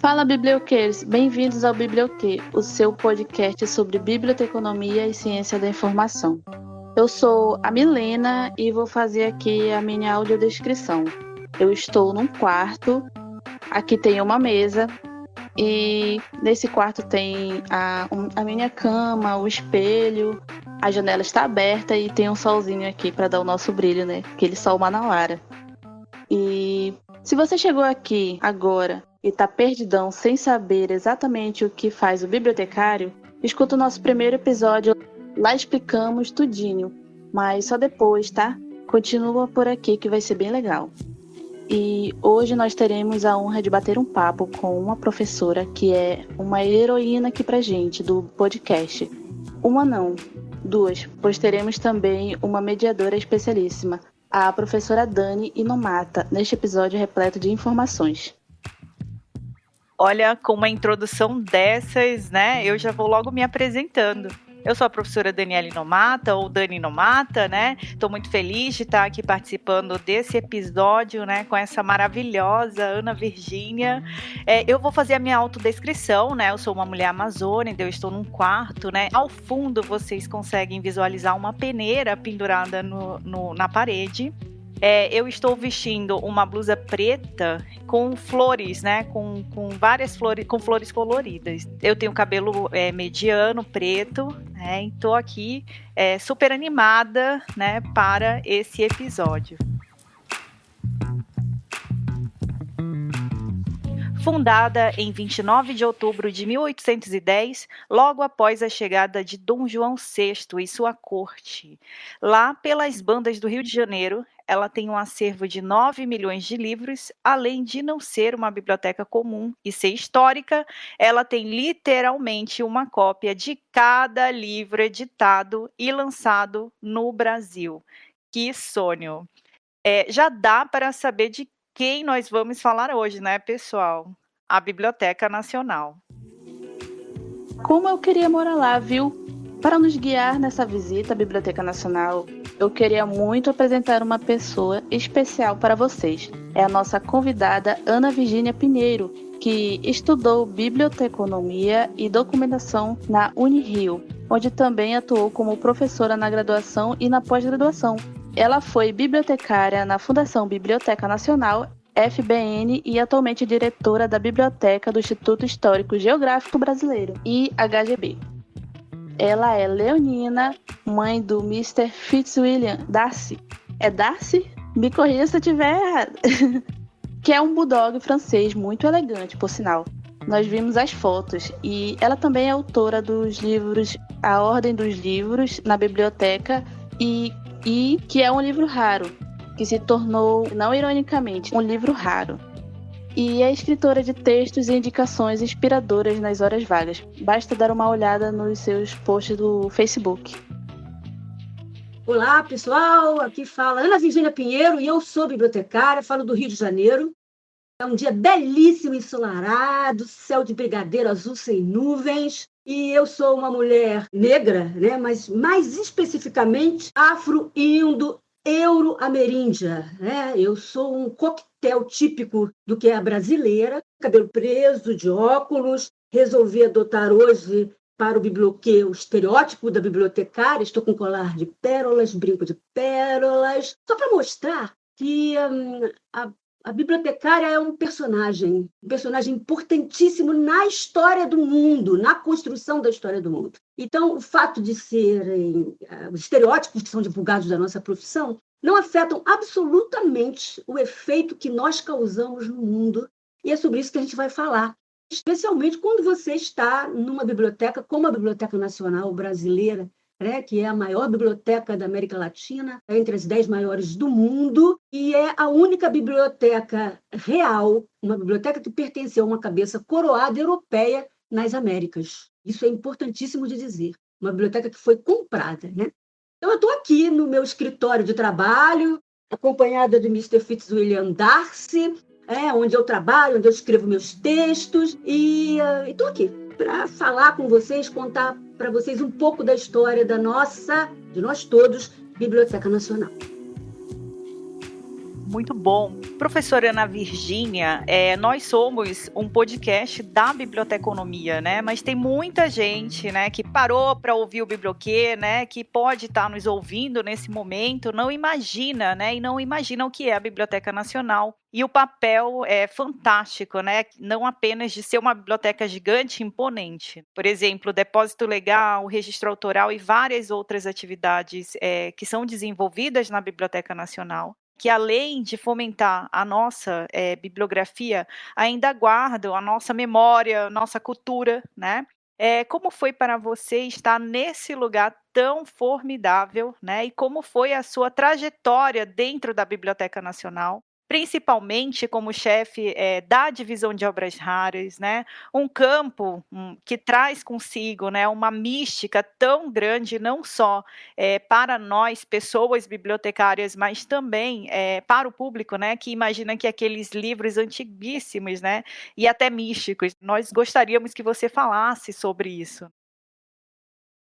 Fala, biblioqueiros! Bem-vindos ao Biblioquê, o seu podcast sobre biblioteconomia e ciência da informação. Eu sou a Milena e vou fazer aqui a minha audiodescrição. Eu estou num quarto, aqui tem uma mesa e nesse quarto tem a minha cama, o espelho, a janela está aberta e tem um solzinho aqui para dar o nosso brilho, né? Aquele sol manauara. E se você chegou aqui agora e tá perdidão sem saber exatamente o que faz o bibliotecário, escuta o nosso primeiro episódio, lá explicamos tudinho, mas só depois, tá? Continua por aqui que vai ser bem legal. E hoje nós teremos a honra de bater um papo com uma professora que é uma heroína aqui pra gente do podcast. Uma não, duas, pois teremos também uma mediadora especialíssima, a professora Dani Inomata, neste episódio repleto de informações. Olha, com uma introdução dessas, né, eu já vou logo me apresentando. Eu sou a professora Daniela Inomata, ou Dani Inomata, né? Estou muito feliz de estar aqui participando desse episódio, né, com essa maravilhosa Ana Virgínia. Eu vou fazer a minha autodescrição, né? Eu sou uma mulher amazônica, eu estou num quarto, né? Ao fundo vocês conseguem visualizar uma peneira pendurada na parede. Eu estou vestindo uma blusa preta com flores, né? Com várias flores, com flores coloridas. Eu tenho cabelo mediano, preto, né? Estou aqui super animada, né? Para esse episódio. Fundada em 29 de outubro de 1810, logo após a chegada de Dom João VI e sua corte. Lá pelas bandas do Rio de Janeiro, ela tem um acervo de 9 milhões de livros, além de não ser uma biblioteca comum e ser histórica, ela tem literalmente uma cópia de cada livro editado e lançado no Brasil. Que sonho! Já dá para saber de quem nós vamos falar hoje, né, pessoal? A Biblioteca Nacional. Como eu queria morar lá, viu? Para nos guiar nessa visita à Biblioteca Nacional, eu queria muito apresentar uma pessoa especial para vocês. É a nossa convidada Ana Virgínia Pinheiro, que estudou biblioteconomia e documentação na Unirio, onde também atuou como professora na graduação e na pós-graduação. Ela foi bibliotecária na Fundação Biblioteca Nacional, FBN, e atualmente diretora da Biblioteca do Instituto Histórico Geográfico Brasileiro, IHGB. Ela é leonina, mãe do Mr. Fitzwilliam Darcy. É Darcy? Me corrija se eu estiver errado. Que é um bulldog francês muito elegante, por sinal. Nós vimos as fotos e ela também é autora dos livros A Ordem dos Livros na Biblioteca e que é um livro raro, que se tornou, não ironicamente, um livro raro. E é escritora de textos e indicações inspiradoras nas horas vagas. Basta dar uma olhada nos seus posts do Facebook. Olá, pessoal. Aqui fala Ana Virgínia Pinheiro e eu sou bibliotecária, falo do Rio de Janeiro. É um dia belíssimo, ensolarado, céu de brigadeiro azul sem nuvens. E eu sou uma mulher negra, né? Mas mais especificamente afro-indo-euro-ameríndia, né? Eu sou um coquetel típico do que é a brasileira, cabelo preso, de óculos. Resolvi adotar hoje para o biblioquê o estereótipo da bibliotecária. Estou com colar de pérolas, brinco de pérolas, só para mostrar que a bibliotecária é um personagem importantíssimo na história do mundo, na construção da história do mundo. Então, o fato de serem os estereótipos que são divulgados da nossa profissão não afetam absolutamente o efeito que nós causamos no mundo, e é sobre isso que a gente vai falar. Especialmente quando você está numa biblioteca como a Biblioteca Nacional Brasileira, né, que é a maior biblioteca da América Latina, entre as 10 maiores do mundo, e é a única biblioteca real, uma biblioteca que pertenceu a uma cabeça coroada europeia nas Américas. Isso é importantíssimo de dizer. Uma biblioteca que foi comprada, né? Então, eu estou aqui no meu escritório de trabalho, acompanhada do Mr. Fitzwilliam Darcy, onde eu trabalho, onde eu escrevo meus textos, e estou aqui para falar com vocês, contar para vocês um pouco da história de nós todos, Biblioteca Nacional. muito bom. Professora Ana Virgínia, nós somos um podcast da Biblioteconomia, né? Mas tem muita gente, né, que parou para ouvir o Biblioquê, né, que pode estar nos ouvindo nesse momento, não imagina, né, e não imagina o que é a Biblioteca Nacional. E o papel é fantástico, né? Não apenas de ser uma biblioteca gigante e imponente. Por exemplo, o depósito legal, o registro autoral e várias outras atividades que são desenvolvidas na Biblioteca Nacional, que além de fomentar a nossa bibliografia, ainda guardam a nossa memória, a nossa cultura, né? Como foi para você estar nesse lugar tão formidável, né? E como foi a sua trajetória dentro da Biblioteca Nacional? Principalmente como chefe da divisão de obras raras, né? Um campo que traz consigo, né, uma mística tão grande, não só para nós, pessoas bibliotecárias, mas também para o público, né, que imagina que aqueles livros antiguíssimos, né, e até místicos. Nós gostaríamos que você falasse sobre isso.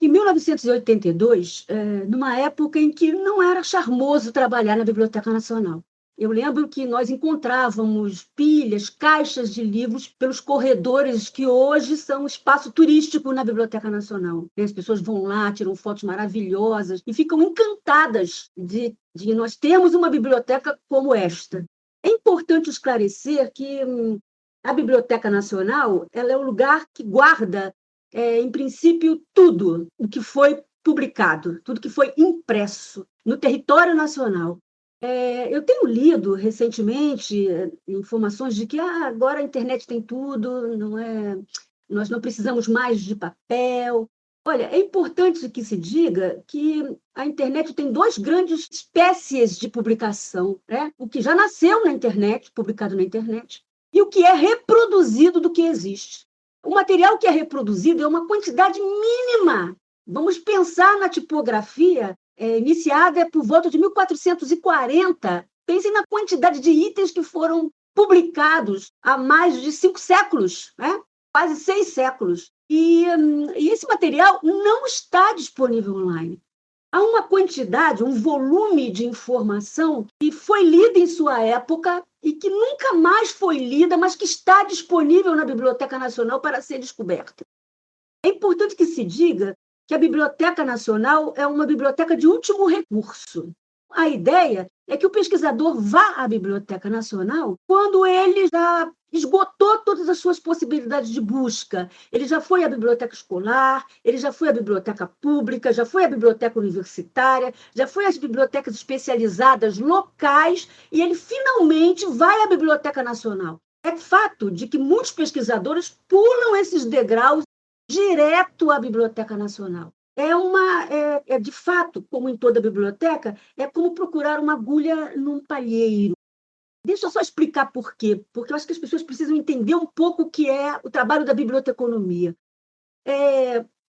Em 1982, numa época em que não era charmoso trabalhar na Biblioteca Nacional, eu lembro que nós encontrávamos pilhas, caixas de livros pelos corredores que hoje são espaço turístico na Biblioteca Nacional. As pessoas vão lá, tiram fotos maravilhosas e ficam encantadas de nós termos uma biblioteca como esta. É importante esclarecer que a Biblioteca Nacional ela é o lugar que guarda, em princípio, tudo o que foi publicado, tudo que foi impresso no território nacional. Eu tenho lido recentemente informações de que agora a internet tem tudo, nós não precisamos mais de papel. Olha, é importante que se diga que a internet tem duas grandes espécies de publicação, né? O que já nasceu na internet, publicado na internet, e o que é reproduzido do que existe. O material que é reproduzido é uma quantidade mínima. Vamos pensar na tipografia iniciada por volta de 1440. Pensem na quantidade de itens que foram publicados há mais de 5 séculos, né? Quase 6 séculos. E esse material não está disponível online. Há uma quantidade, um volume de informação que foi lida em sua época e que nunca mais foi lida, mas que está disponível na Biblioteca Nacional para ser descoberta. É importante que se diga que a Biblioteca Nacional é uma biblioteca de último recurso. A ideia é que o pesquisador vá à Biblioteca Nacional quando ele já esgotou todas as suas possibilidades de busca. Ele já foi à biblioteca escolar, ele já foi à biblioteca pública, já foi à biblioteca universitária, já foi às bibliotecas especializadas locais e ele finalmente vai à Biblioteca Nacional. É fato de que muitos pesquisadores pulam esses degraus direto à Biblioteca Nacional. De fato, como em toda biblioteca, é como procurar uma agulha num palheiro. Deixa eu só explicar por quê, porque eu acho que as pessoas precisam entender um pouco o que é o trabalho da biblioteconomia.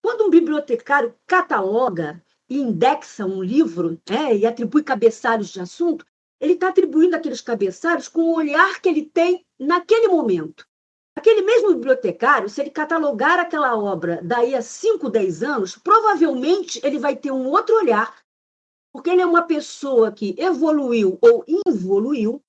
Quando um bibliotecário cataloga e indexa um livro, e atribui cabeçalhos de assunto, ele está atribuindo aqueles cabeçalhos com o olhar que ele tem naquele momento. Aquele mesmo bibliotecário, se ele catalogar aquela obra daí a 5, 10 anos, provavelmente ele vai ter um outro olhar, porque ele é uma pessoa que evoluiu ou involuiu,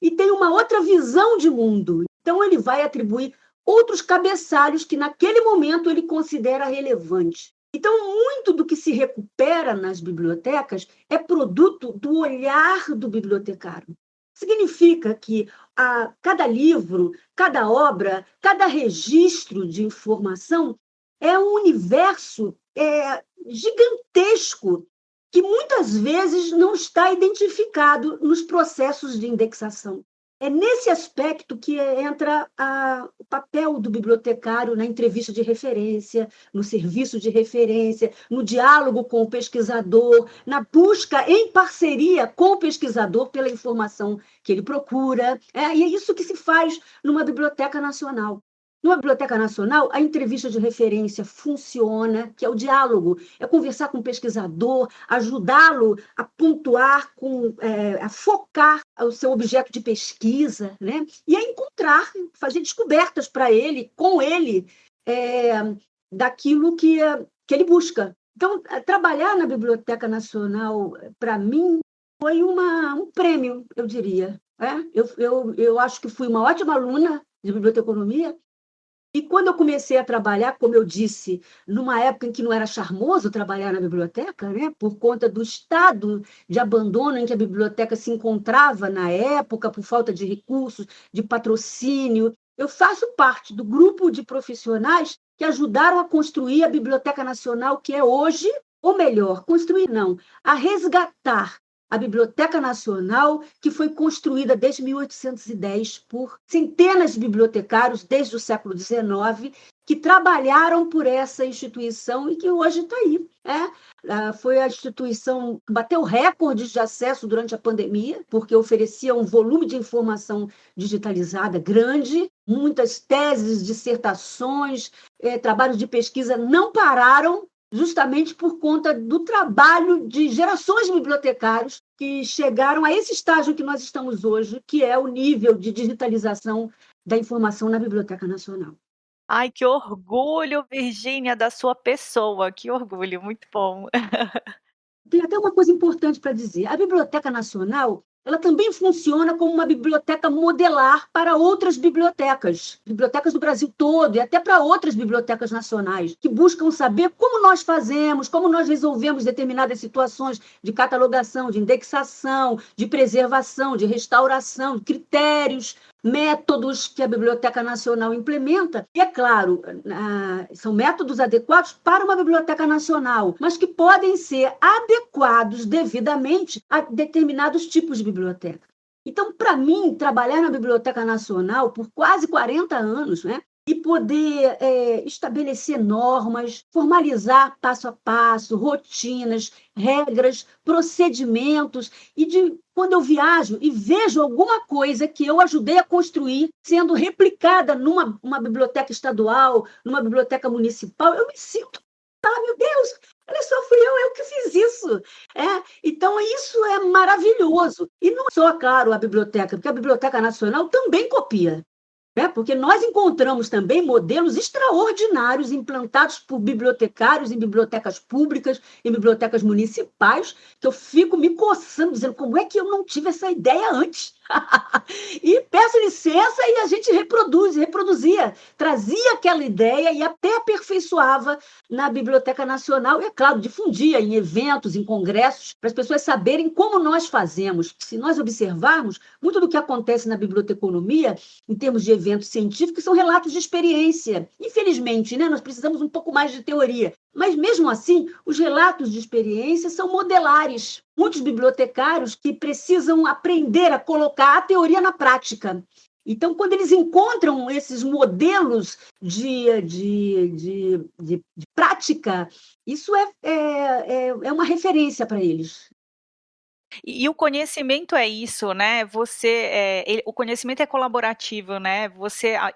e tem uma outra visão de mundo. Então, ele vai atribuir outros cabeçalhos que, naquele momento, ele considera relevante. Então, muito do que se recupera nas bibliotecas é produto do olhar do bibliotecário. Significa que cada livro, cada obra, cada registro de informação é um universo gigantesco que muitas vezes não está identificado nos processos de indexação. É nesse aspecto que entra o papel do bibliotecário na entrevista de referência, no serviço de referência, no diálogo com o pesquisador, na busca em parceria com o pesquisador pela informação que ele procura. E é isso que se faz numa biblioteca nacional. Numa biblioteca nacional, a entrevista de referência funciona, que é o diálogo, é conversar com o pesquisador, ajudá-lo a pontuar, a focar o seu objeto de pesquisa, né? E a encontrar, fazer descobertas para ele, com ele, daquilo que ele busca. Então, trabalhar na Biblioteca Nacional, para mim, foi um prêmio, eu diria. Eu acho que fui uma ótima aluna de biblioteconomia. E quando eu comecei a trabalhar, como eu disse, numa época em que não era charmoso trabalhar na biblioteca, né, por conta do estado de abandono em que a biblioteca se encontrava na época, por falta de recursos, de patrocínio, eu faço parte do grupo de profissionais que ajudaram a construir a Biblioteca Nacional, que é hoje, ou melhor, construir não, a resgatar a Biblioteca Nacional, que foi construída desde 1810 por centenas de bibliotecários desde o século XIX, que trabalharam por essa instituição e que hoje está aí. Foi a instituição que bateu recordes de acesso durante a pandemia, porque oferecia um volume de informação digitalizada grande, muitas teses, dissertações, trabalhos de pesquisa não pararam, justamente por conta do trabalho de gerações de bibliotecários que chegaram a esse estágio que nós estamos hoje, que é o nível de digitalização da informação na Biblioteca Nacional. Ai, que orgulho, Virgínia, da sua pessoa. Que orgulho, muito bom. Tem até uma coisa importante para dizer. A Biblioteca Nacional, ela também funciona como uma biblioteca modelar para outras bibliotecas do Brasil todo e até para outras bibliotecas nacionais, que buscam saber como nós fazemos, como nós resolvemos determinadas situações de catalogação, de indexação, de preservação, de restauração, de critérios, métodos que a Biblioteca Nacional implementa. E, é claro, são métodos adequados para uma Biblioteca Nacional, mas que podem ser adequados devidamente a determinados tipos de biblioteca. Então, para mim, trabalhar na Biblioteca Nacional por quase 40 anos, né, e poder estabelecer normas, formalizar passo a passo, rotinas, regras, procedimentos, e quando eu viajo e vejo alguma coisa que eu ajudei a construir sendo replicada numa biblioteca estadual, numa biblioteca municipal, eu me sinto, meu Deus, olha só, fui eu que fiz isso. Então, isso é maravilhoso. E não só, claro, a biblioteca, porque a Biblioteca Nacional também copia. Porque nós encontramos também modelos extraordinários implantados por bibliotecários em bibliotecas públicas, em bibliotecas municipais, que eu fico me coçando, dizendo como é que eu não tive essa ideia antes. E peço licença e a gente reproduzia, trazia aquela ideia e até aperfeiçoava na Biblioteca Nacional e, é claro, difundia em eventos, em congressos, para as pessoas saberem como nós fazemos. Se nós observarmos, muito do que acontece na biblioteconomia, em termos de eventos científicos, são relatos de experiência. Infelizmente, né, nós precisamos um pouco mais de teoria. Mas, mesmo assim, os relatos de experiência são modelares. Muitos bibliotecários que precisam aprender a colocar a teoria na prática. Então, quando eles encontram esses modelos de prática, isso é uma referência para eles. E o conhecimento é isso, né? O conhecimento é colaborativo, né?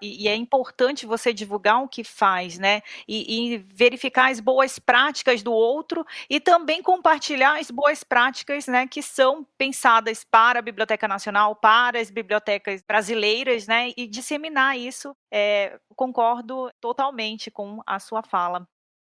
E é importante você divulgar o que faz, né? E verificar as boas práticas do outro e também compartilhar as boas práticas, né? Que são pensadas para a Biblioteca Nacional, para as bibliotecas brasileiras, né? E disseminar isso. Concordo totalmente com a sua fala.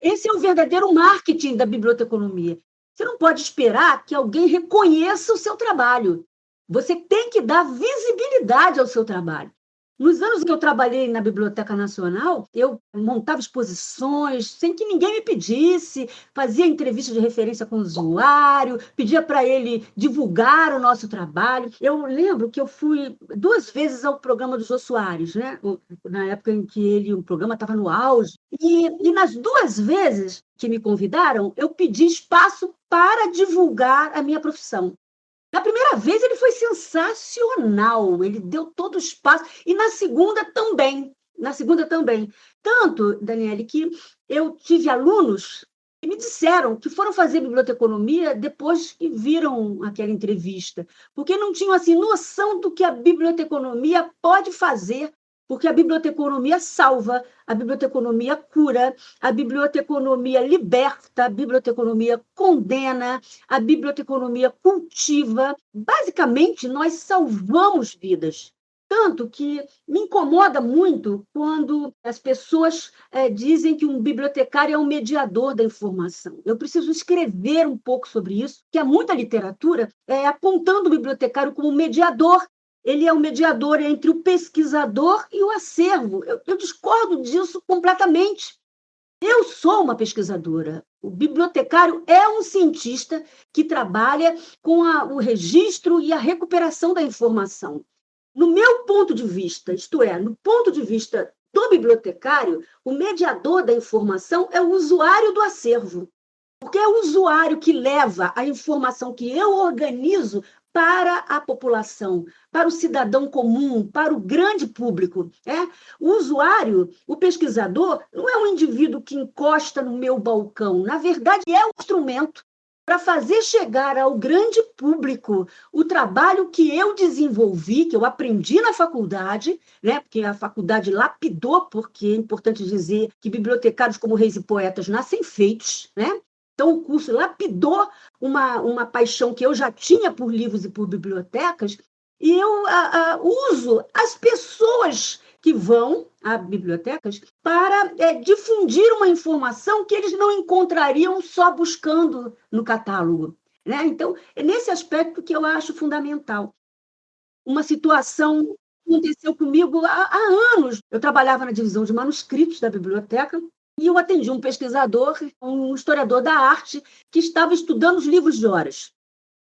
Esse é o verdadeiro marketing da biblioteconomia. Você não pode esperar que alguém reconheça o seu trabalho. Você tem que dar visibilidade ao seu trabalho. Nos anos que eu trabalhei na Biblioteca Nacional, eu montava exposições sem que ninguém me pedisse, fazia entrevista de referência com o usuário, pedia para ele divulgar o nosso trabalho. Eu lembro que eu fui 2 vezes ao programa do Jô Soares, né? Na época em que o programa estava no auge. E nas 2 vezes que me convidaram, eu pedi espaço para divulgar a minha profissão. Na primeira vez ele foi sensacional, ele deu todo o espaço, e na segunda também. Tanto, Daniele, que eu tive alunos que me disseram que foram fazer biblioteconomia depois que viram aquela entrevista, porque não tinham assim, noção do que a biblioteconomia pode fazer, porque a biblioteconomia salva, a biblioteconomia cura, a biblioteconomia liberta, a biblioteconomia condena, a biblioteconomia cultiva. Basicamente, nós salvamos vidas. Tanto que me incomoda muito quando as pessoas dizem que um bibliotecário é um mediador da informação. Eu preciso escrever um pouco sobre isso, que há muita literatura apontando o bibliotecário como mediador. Ele é o mediador entre o pesquisador e o acervo. Eu discordo disso completamente. Eu sou uma pesquisadora. O bibliotecário é um cientista que trabalha com o registro e a recuperação da informação. No meu ponto de vista, isto é, no ponto de vista do bibliotecário, o mediador da informação é o usuário do acervo, porque é o usuário que leva a informação que eu organizo para a população, para o cidadão comum, para o grande público. O usuário, o pesquisador, não é um indivíduo que encosta no meu balcão, na verdade é um instrumento para fazer chegar ao grande público o trabalho que eu desenvolvi, que eu aprendi na faculdade, porque a faculdade lapidou, porque é importante dizer que bibliotecários como reis e poetas nascem feitos, Então, o curso lapidou uma paixão que eu já tinha por livros e por bibliotecas, e eu uso as pessoas que vão a bibliotecas para difundir uma informação que eles não encontrariam só buscando no catálogo. Então, é nesse aspecto que eu acho fundamental. Uma situação aconteceu comigo há anos. Eu trabalhava na divisão de manuscritos da biblioteca e eu atendi um pesquisador, um historiador da arte, que estava estudando os livros de horas.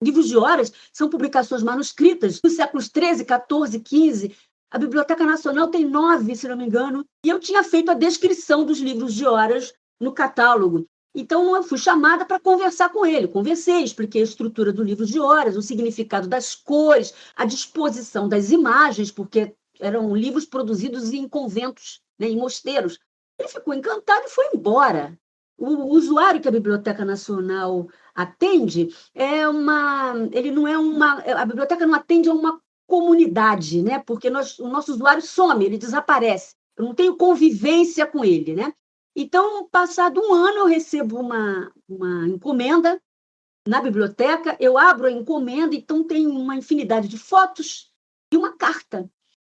Livros de horas são publicações manuscritas dos séculos XIII, XIV, XV. A Biblioteca Nacional tem 9, se não me engano, e eu tinha feito a descrição dos livros de horas no catálogo. Então, eu fui chamada para conversar com ele. Conversei, expliquei a estrutura do livro de horas, o significado das cores, a disposição das imagens, porque eram livros produzidos em conventos, em mosteiros. Ele ficou encantado e foi embora. O usuário que a Biblioteca Nacional atende ele não é a biblioteca não atende a uma comunidade, porque o nosso usuário some, ele desaparece. Eu não tenho convivência com ele, Então, passado um ano, eu recebo uma encomenda na biblioteca, eu abro a encomenda, então tem uma infinidade de fotos e uma carta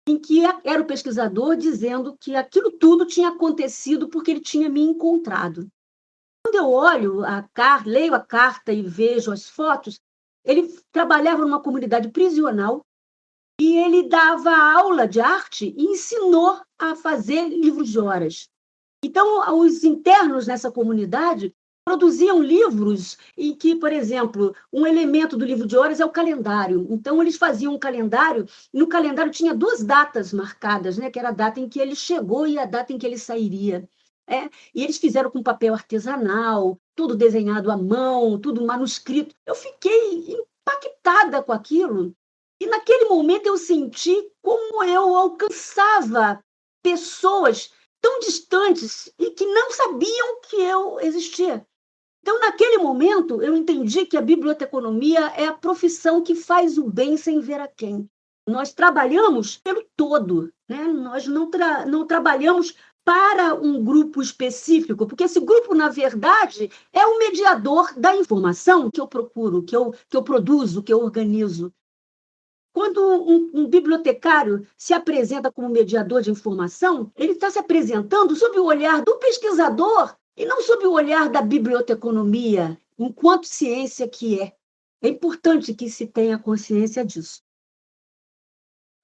em que era o pesquisador dizendo que aquilo tudo tinha acontecido porque ele tinha me encontrado. Quando eu olho leio a carta e vejo as fotos, ele trabalhava numa comunidade prisional e ele dava aula de arte e ensinou a fazer livros de horas. Então, os internos nessa comunidade produziam livros em que, por exemplo, um elemento do livro de horas é o calendário. Então, eles faziam um calendário, e no calendário tinha 2 datas marcadas, que era a data em que ele chegou e a data em que ele sairia. E eles fizeram com papel artesanal, tudo desenhado à mão, tudo manuscrito. Eu fiquei impactada com aquilo. E naquele momento eu senti como eu alcançava pessoas tão distantes e que não sabiam que eu existia. Então, naquele momento, eu entendi que a biblioteconomia é a profissão que faz o bem sem ver a quem. Nós trabalhamos pelo todo, Nós não trabalhamos para um grupo específico, porque esse grupo, na verdade, é o mediador da informação que eu procuro, que eu produzo, que eu organizo. Quando um bibliotecário se apresenta como mediador de informação, ele está se apresentando sob o olhar do pesquisador e não sob o olhar da biblioteconomia, enquanto ciência que é. É importante que se tenha consciência disso.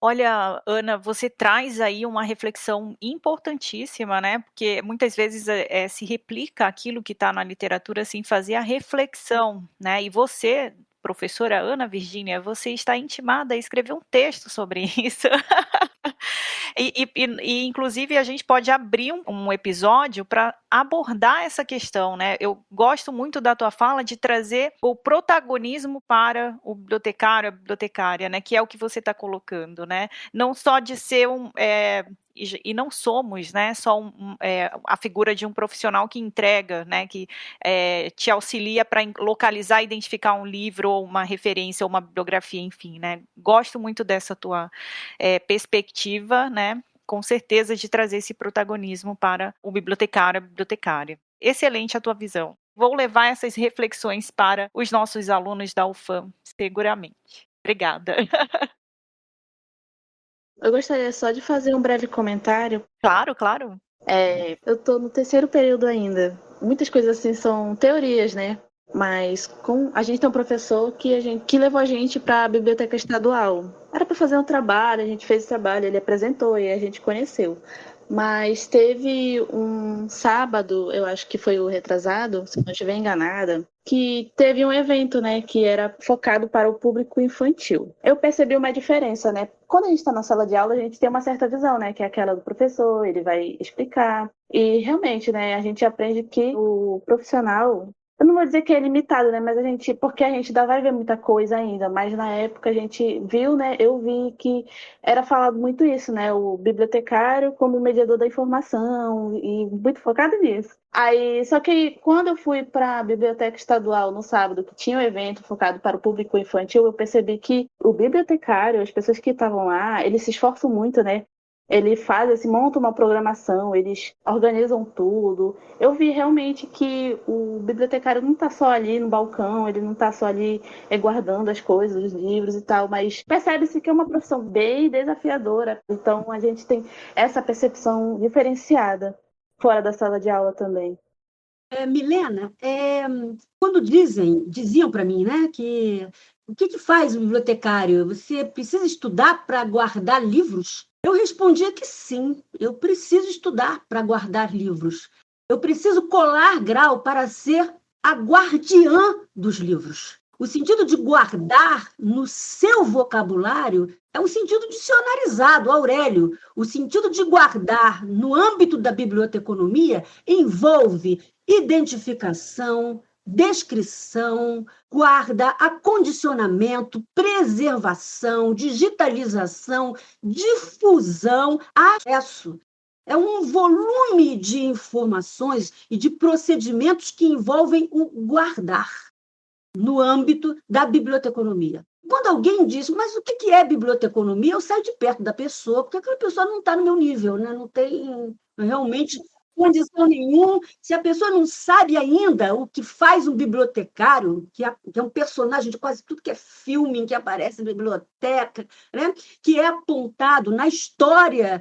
Olha, Ana, você traz aí uma reflexão importantíssima, Porque muitas vezes se replica aquilo que está na literatura sem fazer a reflexão, E você, professora Ana Virgínia, você está intimada a escrever um texto sobre isso. E, inclusive, a gente pode abrir um episódio para abordar essa questão, Eu gosto muito da tua fala de trazer o protagonismo para o bibliotecário, a bibliotecária, que é o que você está colocando, Não só de ser e não somos, só a figura de um profissional que entrega, que te auxilia para localizar, identificar um livro ou uma referência ou uma bibliografia, enfim, Gosto muito dessa tua perspectiva, com certeza de trazer esse protagonismo para o bibliotecário, a bibliotecária. Excelente a tua visão. Vou levar essas reflexões para os nossos alunos da UFAM, seguramente. Obrigada. Eu gostaria só de fazer um breve comentário. Claro, claro. Eu estou no terceiro período ainda. Muitas coisas assim são teorias, né? Mas a gente tem um professor que levou a gente para a biblioteca estadual. Era para fazer um trabalho, a gente fez o trabalho, ele apresentou e a gente conheceu. Mas teve um sábado, eu acho que foi o retrasado, se não estiver enganada, que teve um evento, né, que era focado para o público infantil. Eu percebi uma diferença, né? Quando a gente está na sala de aula, a gente tem uma certa visão, né, que é aquela do professor, ele vai explicar. E realmente, né, a gente aprende que o profissional, eu não vou dizer que é limitado, né? Mas porque a gente ainda vai ver muita coisa ainda. Mas na época a gente viu, né? Eu vi que era falado muito isso, né? O bibliotecário como mediador da informação e muito focado nisso. Aí, só que quando eu fui para a biblioteca estadual no sábado, que tinha um evento focado para o público infantil, eu percebi que o bibliotecário, as pessoas que estavam lá, eles se esforçam muito, né? Ele faz, assim, monta uma programação, eles organizam tudo. Eu vi realmente que o bibliotecário não está só ali no balcão, ele não está só ali guardando as coisas, os livros e tal, mas percebe-se que é uma profissão bem desafiadora. Então a gente tem essa percepção diferenciada fora da sala de aula também. Milena, quando diziam para mim, né, que o que faz o bibliotecário? Você precisa estudar para guardar livros? Eu respondia que sim, eu preciso estudar para guardar livros. Eu preciso colar grau para ser a guardiã dos livros. O sentido de guardar no seu vocabulário é um sentido dicionarizado, Aurélio. O sentido de guardar no âmbito da biblioteconomia envolve identificação, descrição, guarda, acondicionamento, preservação, digitalização, difusão, acesso. É um volume de informações e de procedimentos que envolvem o guardar no âmbito da biblioteconomia. Quando alguém diz, mas o que é biblioteconomia? Eu saio de perto da pessoa, porque aquela pessoa não está no meu nível, né? Não tem realmente condição nenhuma. Se a pessoa não sabe ainda o que faz um bibliotecário, que é um personagem de quase tudo que é filme, em que aparece na biblioteca, né? Que é apontado na história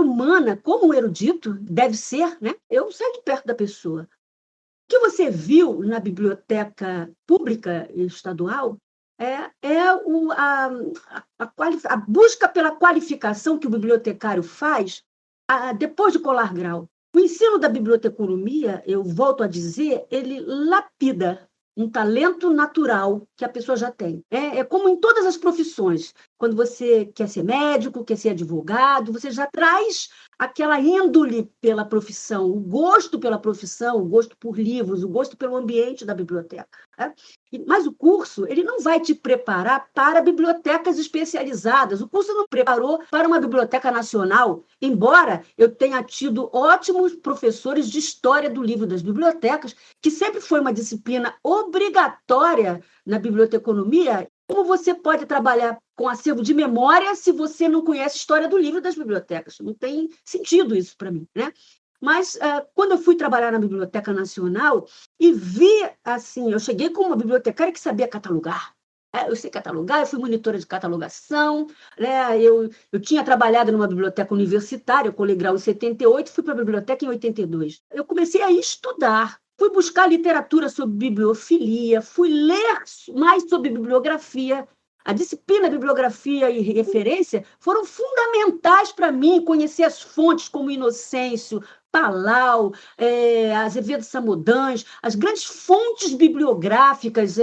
humana como um erudito, deve ser, né? Eu saio de perto da pessoa. O que você viu na biblioteca pública estadual a busca pela qualificação que o bibliotecário faz depois de colar grau. O ensino da biblioteconomia, eu volto a dizer, ele lapida um talento natural que a pessoa já tem. É como em todas as profissões. Quando você quer ser médico, quer ser advogado, você já traz aquela índole pela profissão, o gosto pela profissão, o gosto por livros, o gosto pelo ambiente da biblioteca. Né? Mas o curso, ele não vai te preparar para bibliotecas especializadas. O curso não preparou para uma biblioteca nacional, embora eu tenha tido ótimos professores de história do livro das bibliotecas, que sempre foi uma disciplina obrigatória na biblioteconomia. Como você pode trabalhar com acervo de memória se você não conhece a história do livro das bibliotecas? Não tem sentido isso para mim, né? Mas quando eu fui trabalhar na Biblioteca Nacional e vi, assim, eu cheguei com uma bibliotecária que sabia catalogar. Eu sei catalogar, eu fui monitora de catalogação, né? Eu tinha trabalhado numa biblioteca universitária, eu colei grau em 78, fui para a biblioteca em 82. Eu comecei a estudar. Fui buscar literatura sobre bibliofilia, fui ler mais sobre bibliografia. A disciplina bibliografia e referência foram fundamentais para mim, conhecer as fontes como Inocêncio, Palau, Azevedo Samodães, as grandes fontes bibliográficas,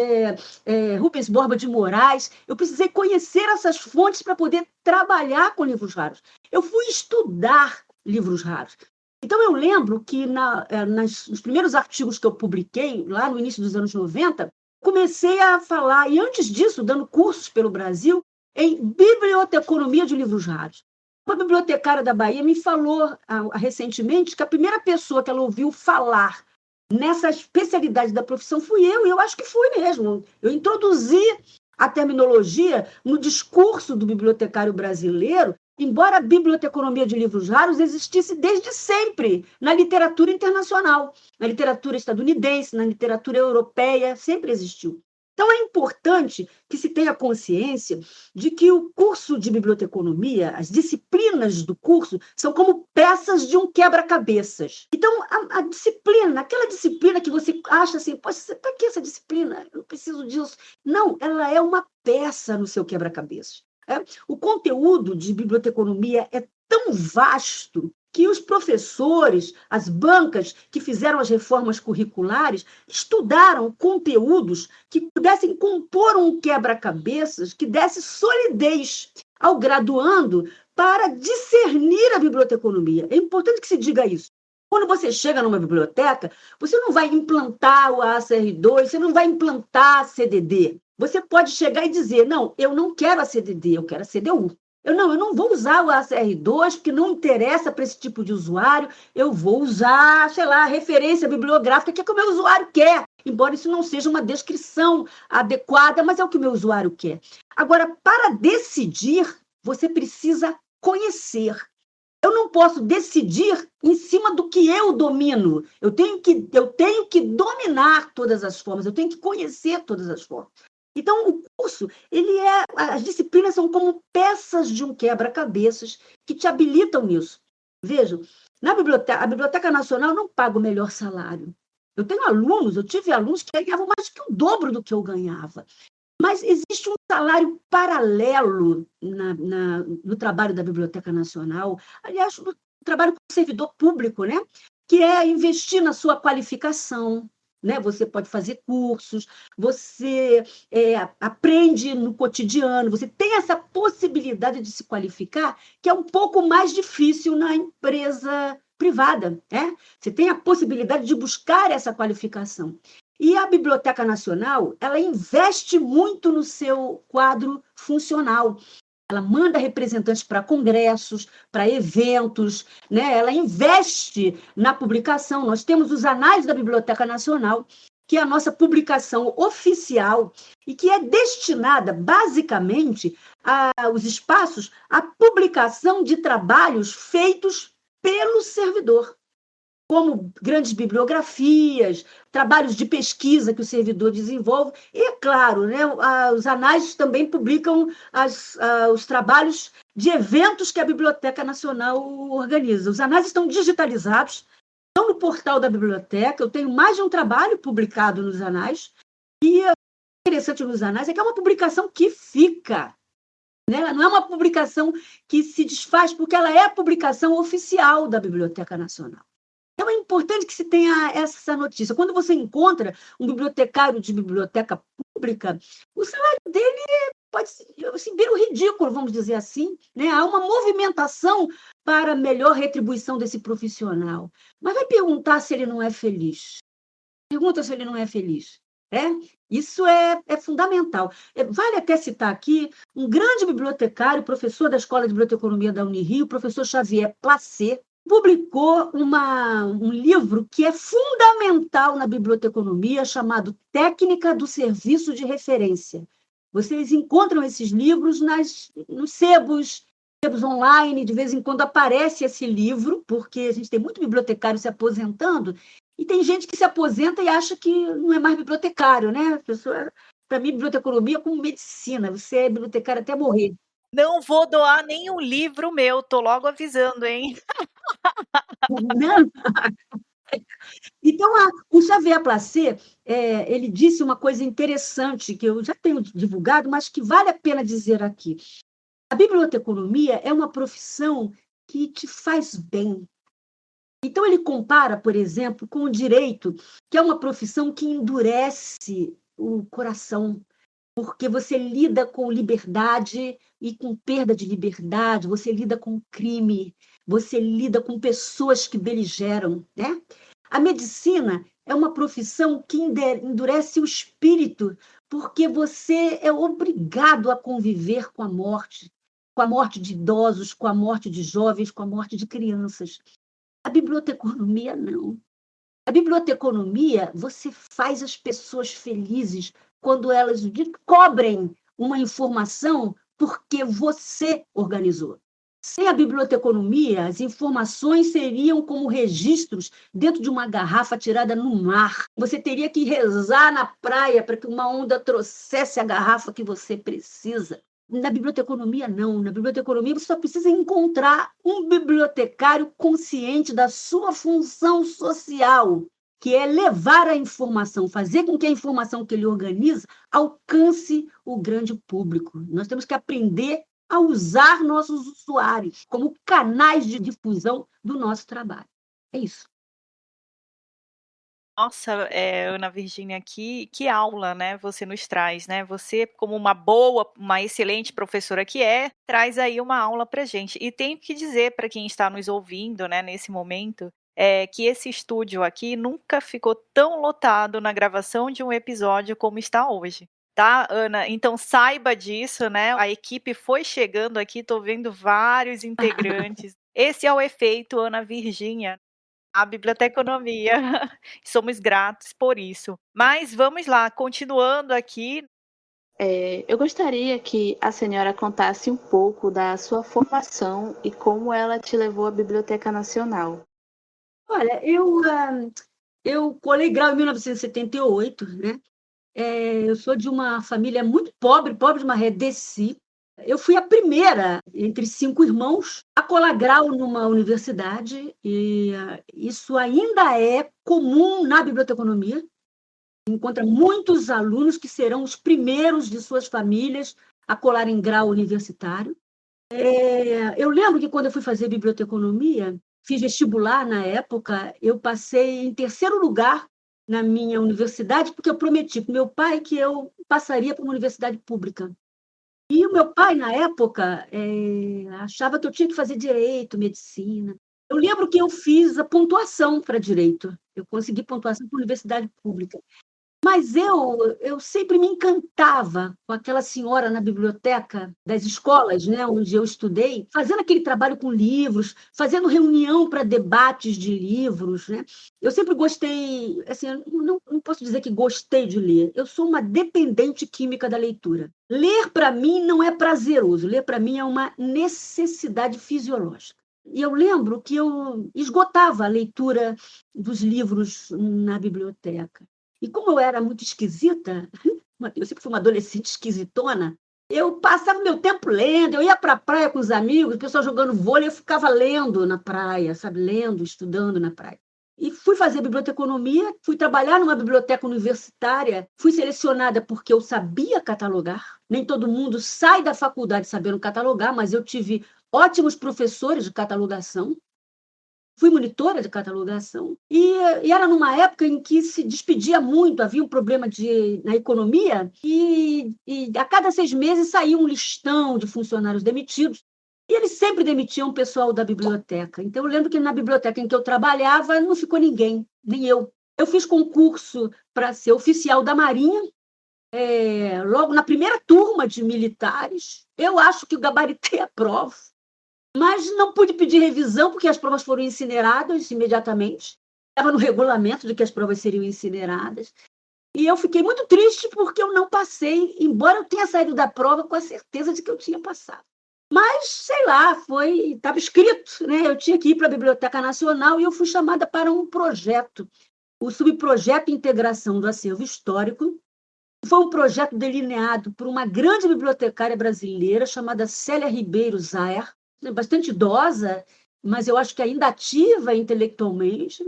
Rubens Borba de Moraes. Eu precisei conhecer essas fontes para poder trabalhar com livros raros. Eu fui estudar livros raros. Então, eu lembro que nos primeiros artigos que eu publiquei, lá no início dos anos 90, comecei a falar, e antes disso, dando cursos pelo Brasil, em biblioteconomia de livros raros. Uma bibliotecária da Bahia me falou recentemente que a primeira pessoa que ela ouviu falar nessa especialidade da profissão fui eu, e eu acho que fui mesmo. Eu introduzi a terminologia no discurso do bibliotecário brasileiro, embora a biblioteconomia de livros raros existisse desde sempre na literatura internacional, na literatura estadunidense, na literatura europeia, sempre existiu. Então, é importante que se tenha consciência de que o curso de biblioteconomia, as disciplinas do curso, são como peças de um quebra-cabeças. Então, a disciplina, aquela disciplina que você acha assim, poxa, para que essa disciplina? Eu não preciso disso. Não, ela é uma peça no seu quebra-cabeças. O conteúdo de biblioteconomia é tão vasto que os professores, as bancas que fizeram as reformas curriculares, estudaram conteúdos que pudessem compor um quebra-cabeças que desse solidez ao graduando para discernir a biblioteconomia. É importante que se diga isso. Quando você chega numa biblioteca, você não vai implantar o ACR2, você não vai implantar a CDD. Você pode chegar e dizer, não, eu não quero a CDD, eu quero a CDU. Eu não vou usar o ACR2 porque não interessa para esse tipo de usuário, eu vou usar, sei lá, a referência bibliográfica que é o que o meu usuário quer, embora isso não seja uma descrição adequada, mas é o que o meu usuário quer. Agora, para decidir, você precisa conhecer. Eu não posso decidir em cima do que eu domino. Eu tenho que dominar todas as formas, eu tenho que conhecer todas as formas. Então, o curso, as disciplinas são como peças de um quebra-cabeças que te habilitam nisso. Vejam, a Biblioteca Nacional não paga o melhor salário. Eu tive alunos que ganhavam mais que o dobro do que eu ganhava. Mas existe um salário paralelo no trabalho da Biblioteca Nacional, aliás, no trabalho como servidor público, né? Que é investir na sua qualificação. Né? Você pode fazer cursos, você aprende no cotidiano, você tem essa possibilidade de se qualificar, que é um pouco mais difícil na empresa privada. Né? Você tem a possibilidade de buscar essa qualificação. E a Biblioteca Nacional, ela investe muito no seu quadro funcional. Ela manda representantes para congressos, para eventos, né? Ela investe na publicação. Nós temos os Anais da Biblioteca Nacional, que é a nossa publicação oficial e que é destinada, basicamente, aos espaços à publicação de trabalhos feitos pelo servidor, como grandes bibliografias, trabalhos de pesquisa que o servidor desenvolve. E, é claro, né, os anais também publicam os trabalhos de eventos que a Biblioteca Nacional organiza. Os anais estão digitalizados, estão no portal da biblioteca. Eu tenho mais de um trabalho publicado nos anais. E o interessante nos anais é que é uma publicação que fica. Né? Ela não é uma publicação que se desfaz, porque ela é a publicação oficial da Biblioteca Nacional. Então, é importante que se tenha essa notícia. Quando você encontra um bibliotecário de biblioteca pública, o salário dele pode assim, vir um ridículo, vamos dizer assim. Né? Há uma movimentação para melhor retribuição desse profissional. Mas vai perguntar se ele não é feliz. Pergunta se ele não é feliz. Isso é fundamental. Vale até citar aqui um grande bibliotecário, professor da Escola de Biblioteconomia da Unirio, o professor Xavier Placé, publicou um livro que é fundamental na biblioteconomia, chamado Técnica do Serviço de Referência. Vocês encontram esses livros nos sebos online, de vez em quando aparece esse livro, porque a gente tem muito bibliotecário se aposentando, e tem gente que se aposenta e acha que não é mais bibliotecário, né? Para mim, biblioteconomia é como medicina, você é bibliotecário até morrer. Não vou doar nenhum livro meu, tô logo avisando, hein? Então, o Xavier Placé, ele disse uma coisa interessante, que eu já tenho divulgado, mas que vale a pena dizer aqui. A biblioteconomia é uma profissão que te faz bem. Então, ele compara, por exemplo, com o direito, que é uma profissão que endurece o coração, porque você lida com liberdade e com perda de liberdade, você lida com crime, você lida com pessoas que beligeram, né? A medicina é uma profissão que endurece o espírito, porque você é obrigado a conviver com a morte de idosos, com a morte de jovens, com a morte de crianças. A biblioteconomia, não. A biblioteconomia, você faz as pessoas felizes quando elas descobrem uma informação porque você organizou. Sem a biblioteconomia, as informações seriam como registros dentro de uma garrafa tirada no mar. Você teria que rezar na praia para que uma onda trouxesse a garrafa que você precisa. Na biblioteconomia, não. Na biblioteconomia, você só precisa encontrar um bibliotecário consciente da sua função social, que é levar a informação, fazer com que a informação que ele organiza alcance o grande público. Nós temos que aprender a usar nossos usuários como canais de difusão do nosso trabalho. É isso. Nossa, Ana Virgínia, que aula, né, você nos traz, né? Você, como uma boa, uma excelente professora que traz aí uma aula para gente. E tenho que dizer para quem está nos ouvindo, né, nesse momento, que esse estúdio aqui nunca ficou tão lotado na gravação de um episódio como está hoje. Tá, Ana? Então saiba disso, né? A equipe foi chegando aqui, tô vendo vários integrantes. Esse é o efeito Ana Virgínia, a biblioteconomia. Somos gratos por isso. Mas vamos lá, continuando aqui. Eu gostaria que a senhora contasse um pouco da sua formação e como ela te levou à Biblioteca Nacional. Olha, eu colei grau em 1978, né? Eu sou de uma família muito pobre, pobre de Maré, desci. Eu fui a primeira entre 5 irmãos a colar grau numa universidade, e isso ainda é comum na biblioteconomia. Encontra muitos alunos que serão os primeiros de suas famílias a colarem grau universitário. Eu lembro que quando eu fui fazer biblioteconomia, fiz vestibular na época, eu passei em terceiro lugar na minha universidade, porque eu prometi para o meu pai que eu passaria para uma universidade pública. E o meu pai, na época, achava que eu tinha que fazer direito, medicina. Eu lembro que eu fiz a pontuação para direito. Eu consegui pontuação para universidade pública. Mas eu sempre me encantava com aquela senhora na biblioteca das escolas, né, onde eu estudei, fazendo aquele trabalho com livros, fazendo reunião para debates de livros, né? Eu sempre gostei, assim, não posso dizer que gostei de ler. Eu sou uma dependente química da leitura. Ler, para mim, não é prazeroso. Ler, para mim, é uma necessidade fisiológica. E eu lembro que eu esgotava a leitura dos livros na biblioteca. E como eu era muito esquisita, eu sempre fui uma adolescente esquisitona, eu passava meu tempo lendo, eu ia para a praia com os amigos, o pessoal jogando vôlei, eu ficava lendo na praia, sabe? Lendo, estudando na praia. E fui fazer biblioteconomia, fui trabalhar numa biblioteca universitária, fui selecionada porque eu sabia catalogar. Nem todo mundo sai da faculdade sabendo catalogar, mas eu tive ótimos professores de catalogação. Fui monitora de catalogação e era numa época em que se despedia muito, havia um problema na economia e a cada 6 meses saía um listão de funcionários demitidos e eles sempre demitiam o pessoal da biblioteca. Então, eu lembro que na biblioteca em que eu trabalhava não ficou ninguém, nem eu. Eu fiz concurso para ser oficial da Marinha, logo na primeira turma de militares. Eu acho que eu gabaritei a prova. Mas não pude pedir revisão, porque as provas foram incineradas imediatamente. Estava no regulamento de que as provas seriam incineradas. E eu fiquei muito triste porque eu não passei, embora eu tenha saído da prova com a certeza de que eu tinha passado. Mas, sei lá, estava escrito, né? Eu tinha que ir para a Biblioteca Nacional e eu fui chamada para um projeto, o Subprojeto Integração do Acervo Histórico. Foi um projeto delineado por uma grande bibliotecária brasileira chamada Célia Ribeiro Zaer, bastante idosa, mas eu acho que ainda ativa intelectualmente.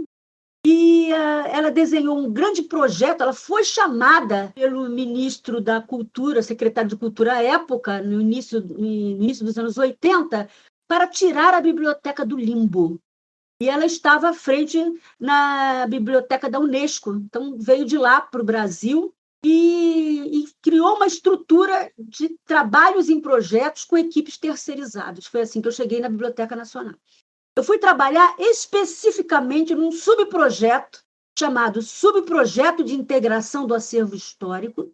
E ela desenhou um grande projeto, ela foi chamada pelo ministro da Cultura, secretário de Cultura à época, no início dos anos 80, para tirar a biblioteca do limbo. E ela estava à frente na biblioteca da Unesco, então veio de lá para o Brasil e criou uma estrutura de trabalhos em projetos com equipes terceirizadas. Foi assim que eu cheguei na Biblioteca Nacional. Eu fui trabalhar especificamente num subprojeto chamado Subprojeto de Integração do Acervo Histórico,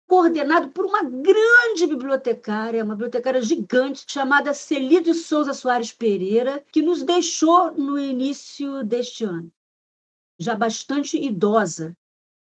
coordenado por uma grande bibliotecária, uma bibliotecária gigante, chamada Celi de Souza Soares Pereira, que nos deixou no início deste ano, já bastante idosa.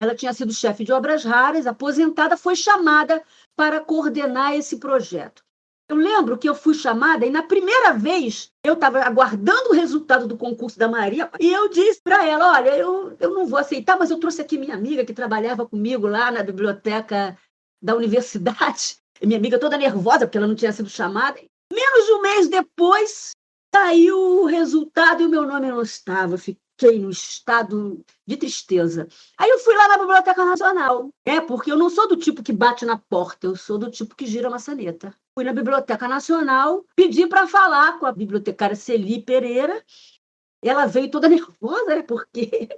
Ela tinha sido chefe de obras raras, aposentada, foi chamada para coordenar esse projeto. Eu lembro que eu fui chamada e na primeira vez eu estava aguardando o resultado do concurso da Maria e eu disse para ela, olha, eu não vou aceitar, mas eu trouxe aqui minha amiga que trabalhava comigo lá na biblioteca da universidade. E minha amiga toda nervosa porque ela não tinha sido chamada. Menos de um mês depois saiu o resultado e o meu nome não estava. Fiquei num estado de tristeza. Aí eu fui lá na Biblioteca Nacional, porque eu não sou do tipo que bate na porta, eu sou do tipo que gira a maçaneta. Fui na Biblioteca Nacional, pedi para falar com a bibliotecária Celi Pereira. Ela veio toda nervosa, porque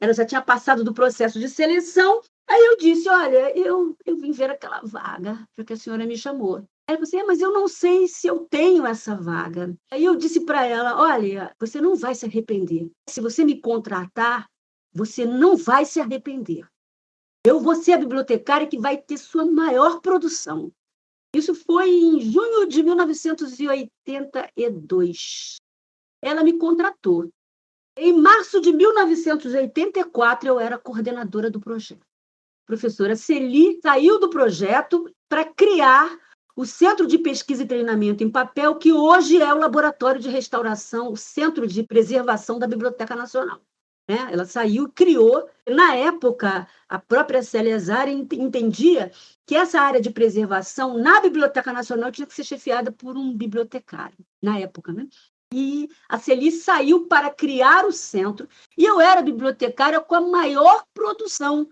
ela já tinha passado do processo de seleção. Aí eu disse, olha, eu vim ver aquela vaga, porque a senhora me chamou. Ela falou assim, mas eu não sei se eu tenho essa vaga. Aí eu disse para ela, olha, você não vai se arrepender. Se você me contratar, você não vai se arrepender. Eu vou ser a bibliotecária que vai ter sua maior produção. Isso foi em junho de 1982. Ela me contratou. Em março de 1984, eu era coordenadora do projeto. A professora Celi saiu do projeto para criar o Centro de Pesquisa e Treinamento em Papel, que hoje é o Laboratório de Restauração, o Centro de Preservação da Biblioteca Nacional. Ela saiu e criou. Na época, a própria Célia Azar entendia que essa área de preservação na Biblioteca Nacional tinha que ser chefiada por um bibliotecário, na época, E a Celi saiu para criar o centro, e eu era bibliotecária com a maior produção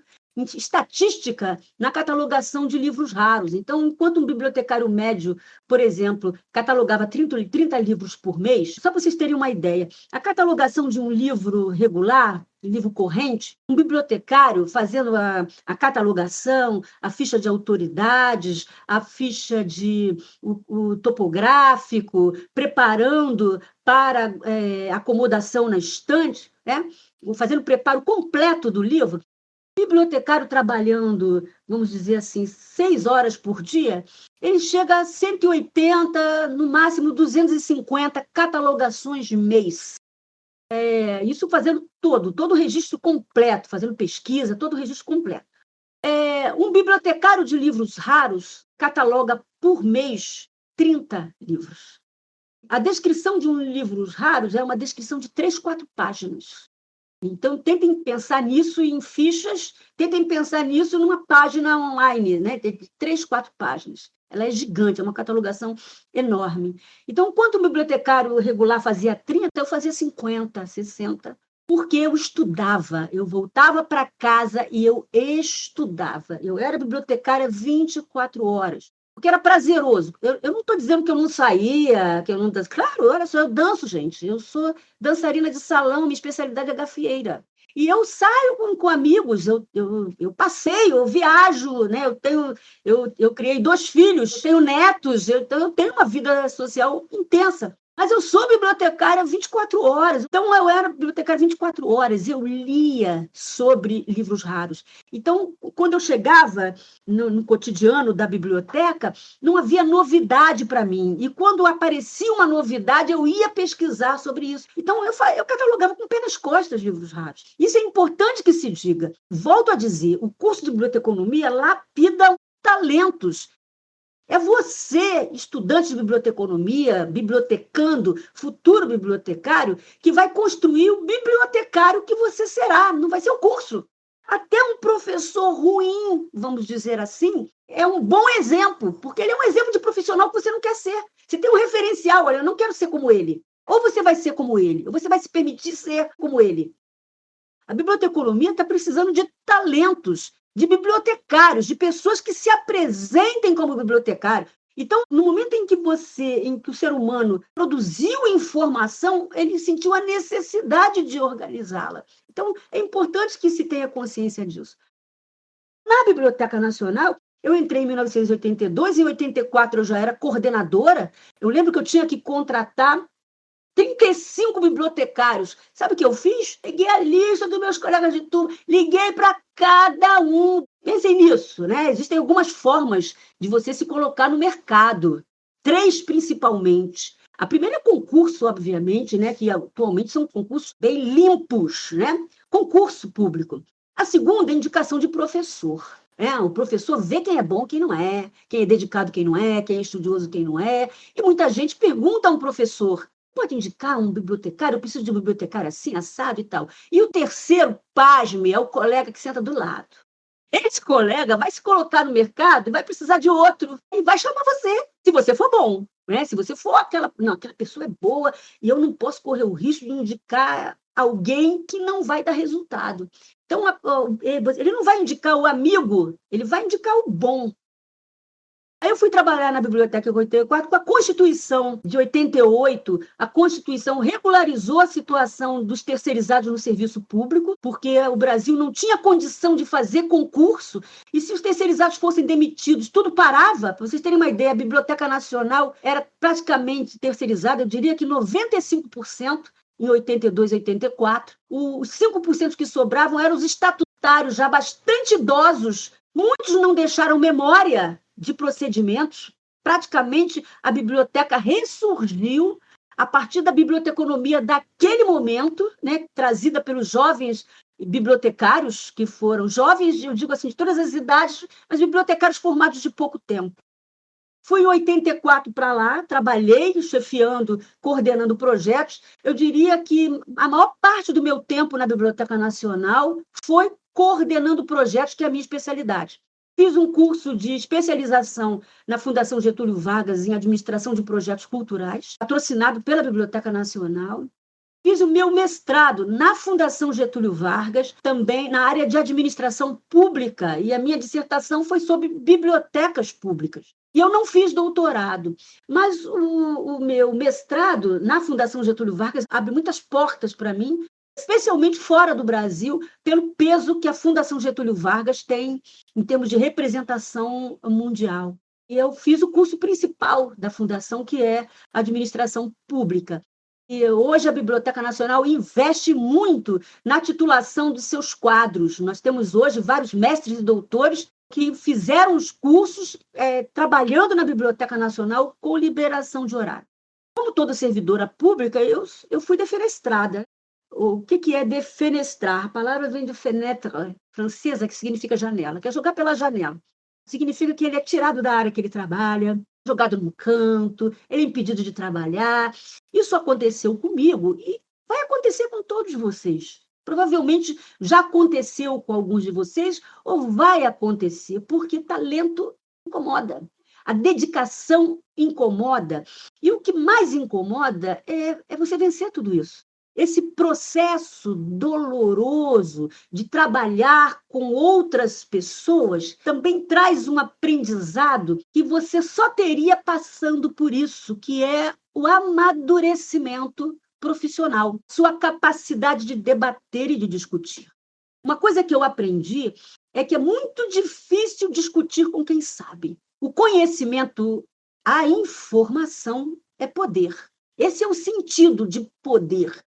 estatística na catalogação de livros raros. Então, enquanto um bibliotecário médio, por exemplo, catalogava 30 livros por mês, só para vocês terem uma ideia, a catalogação de um livro regular, livro corrente, um bibliotecário fazendo a catalogação, a ficha de autoridades, a ficha de o topográfico, preparando para acomodação na estante, fazendo o preparo completo do livro. Bibliotecário trabalhando, vamos dizer assim, 6 horas por dia, ele chega a 180, no máximo 250 catalogações de mês. Isso fazendo todo o registro completo, fazendo pesquisa, todo o registro completo. Um bibliotecário de livros raros cataloga por mês 30 livros. A descrição de um livro raros é uma descrição de 3, 4 páginas. Então, tentem pensar nisso em fichas, tentem pensar nisso numa página online, de 3, 4 páginas. Ela é gigante, é uma catalogação enorme. Então, enquanto o bibliotecário regular fazia 30, eu fazia 50, 60, porque eu estudava. Eu voltava para casa e eu estudava. Eu era bibliotecária 24 horas. Porque era prazeroso. Eu não estou dizendo que eu não saía, que eu não danço. Claro, olha só, eu danço, gente. Eu sou dançarina de salão, minha especialidade é gafieira. E eu saio com amigos, eu passeio, eu viajo, eu criei 2 filhos, tenho netos, então eu tenho uma vida social intensa. Mas eu sou bibliotecária 24 horas. Então, eu era bibliotecária 24 horas. Eu lia sobre livros raros. Então, quando eu chegava no cotidiano da biblioteca, não havia novidade para mim. E quando aparecia uma novidade, eu ia pesquisar sobre isso. Então, eu catalogava com o pé nas costas livros raros. Isso é importante que se diga. Volto a dizer, o curso de biblioteconomia lapida talentos. É você, estudante de biblioteconomia, bibliotecando, futuro bibliotecário, que vai construir o bibliotecário que você será, não vai ser o curso. Até um professor ruim, vamos dizer assim, é um bom exemplo, porque ele é um exemplo de profissional que você não quer ser. Você tem um referencial, olha, eu não quero ser como ele. Ou você vai ser como ele, ou você vai se permitir ser como ele. A biblioteconomia está precisando de talentos, de bibliotecários, de pessoas que se apresentem como bibliotecário. Então, no momento em que o ser humano produziu informação, ele sentiu a necessidade de organizá-la. Então, é importante que se tenha consciência disso. Na Biblioteca Nacional, eu entrei em 1982, em 84 eu já era coordenadora. Eu lembro que eu tinha que contratar 35 bibliotecários. Sabe o que eu fiz? Peguei a lista dos meus colegas de turma, liguei para cada um. Pensem nisso, Existem algumas formas de você se colocar no mercado. 3, principalmente. A primeira é concurso, obviamente, que atualmente são concursos bem limpos, Concurso público. A segunda é indicação de professor. O professor vê quem é bom, quem não é, quem é dedicado, quem não é, quem é estudioso, quem não é. E muita gente pergunta a um professor, pode indicar um bibliotecário? Eu preciso de um bibliotecário assim, assado e tal. E o terceiro, pasme, é o colega que senta do lado. Esse colega vai se colocar no mercado e vai precisar de outro. E vai chamar você, se você for bom. Né? Se você for aquela pessoa é boa e eu não posso correr o risco de indicar alguém que não vai dar resultado. Então, ele não vai indicar o amigo, ele vai indicar o bom. Aí eu fui trabalhar na Biblioteca 84 com a Constituição de 88. A Constituição regularizou a situação dos terceirizados no serviço público, porque o Brasil não tinha condição de fazer concurso, e se os terceirizados fossem demitidos, tudo parava. Para vocês terem uma ideia, a Biblioteca Nacional era praticamente terceirizada, eu diria que 95%, em 82 e 84. Os 5% que sobravam eram os estatutários, já bastante idosos. Muitos não deixaram memória de procedimentos. Praticamente, a biblioteca ressurgiu a partir da biblioteconomia daquele momento, né, trazida pelos jovens bibliotecários, que foram jovens, eu digo assim, de todas as idades, mas bibliotecários formados de pouco tempo. Fui em 84 para lá, trabalhei chefiando, coordenando projetos. Eu diria que a maior parte do meu tempo na Biblioteca Nacional foi coordenando projetos, que é a minha especialidade. Fiz um curso de especialização na Fundação Getúlio Vargas em Administração de Projetos Culturais, patrocinado pela Biblioteca Nacional. Fiz o meu mestrado na Fundação Getúlio Vargas, também na área de administração pública, e a minha dissertação foi sobre bibliotecas públicas. E eu não fiz doutorado, mas o meu mestrado na Fundação Getúlio Vargas abre muitas portas para mim, especialmente fora do Brasil, pelo peso que a Fundação Getúlio Vargas tem em termos de representação mundial. E eu fiz o curso principal da Fundação, que é Administração Pública. E hoje a Biblioteca Nacional investe muito na titulação dos seus quadros. Nós temos hoje vários mestres e doutores que fizeram os cursos trabalhando na Biblioteca Nacional com liberação de horário. Como toda servidora pública, eu fui defenestrada. O que é defenestrar? A palavra vem de fenêtre, francesa, que significa janela, que é jogar pela janela. Significa que ele é tirado da área que ele trabalha, jogado num canto, ele é impedido de trabalhar. Isso aconteceu comigo e vai acontecer com todos vocês. Provavelmente já aconteceu com alguns de vocês ou vai acontecer, porque talento incomoda. A dedicação incomoda. E o que mais incomoda é você vencer tudo isso. Esse processo doloroso de trabalhar com outras pessoas também traz um aprendizado que você só teria passando por isso, que é o amadurecimento profissional, sua capacidade de debater e de discutir. Uma coisa que eu aprendi é que é muito difícil discutir com quem sabe. O conhecimento, a informação é poder. Esse é o sentido de poder.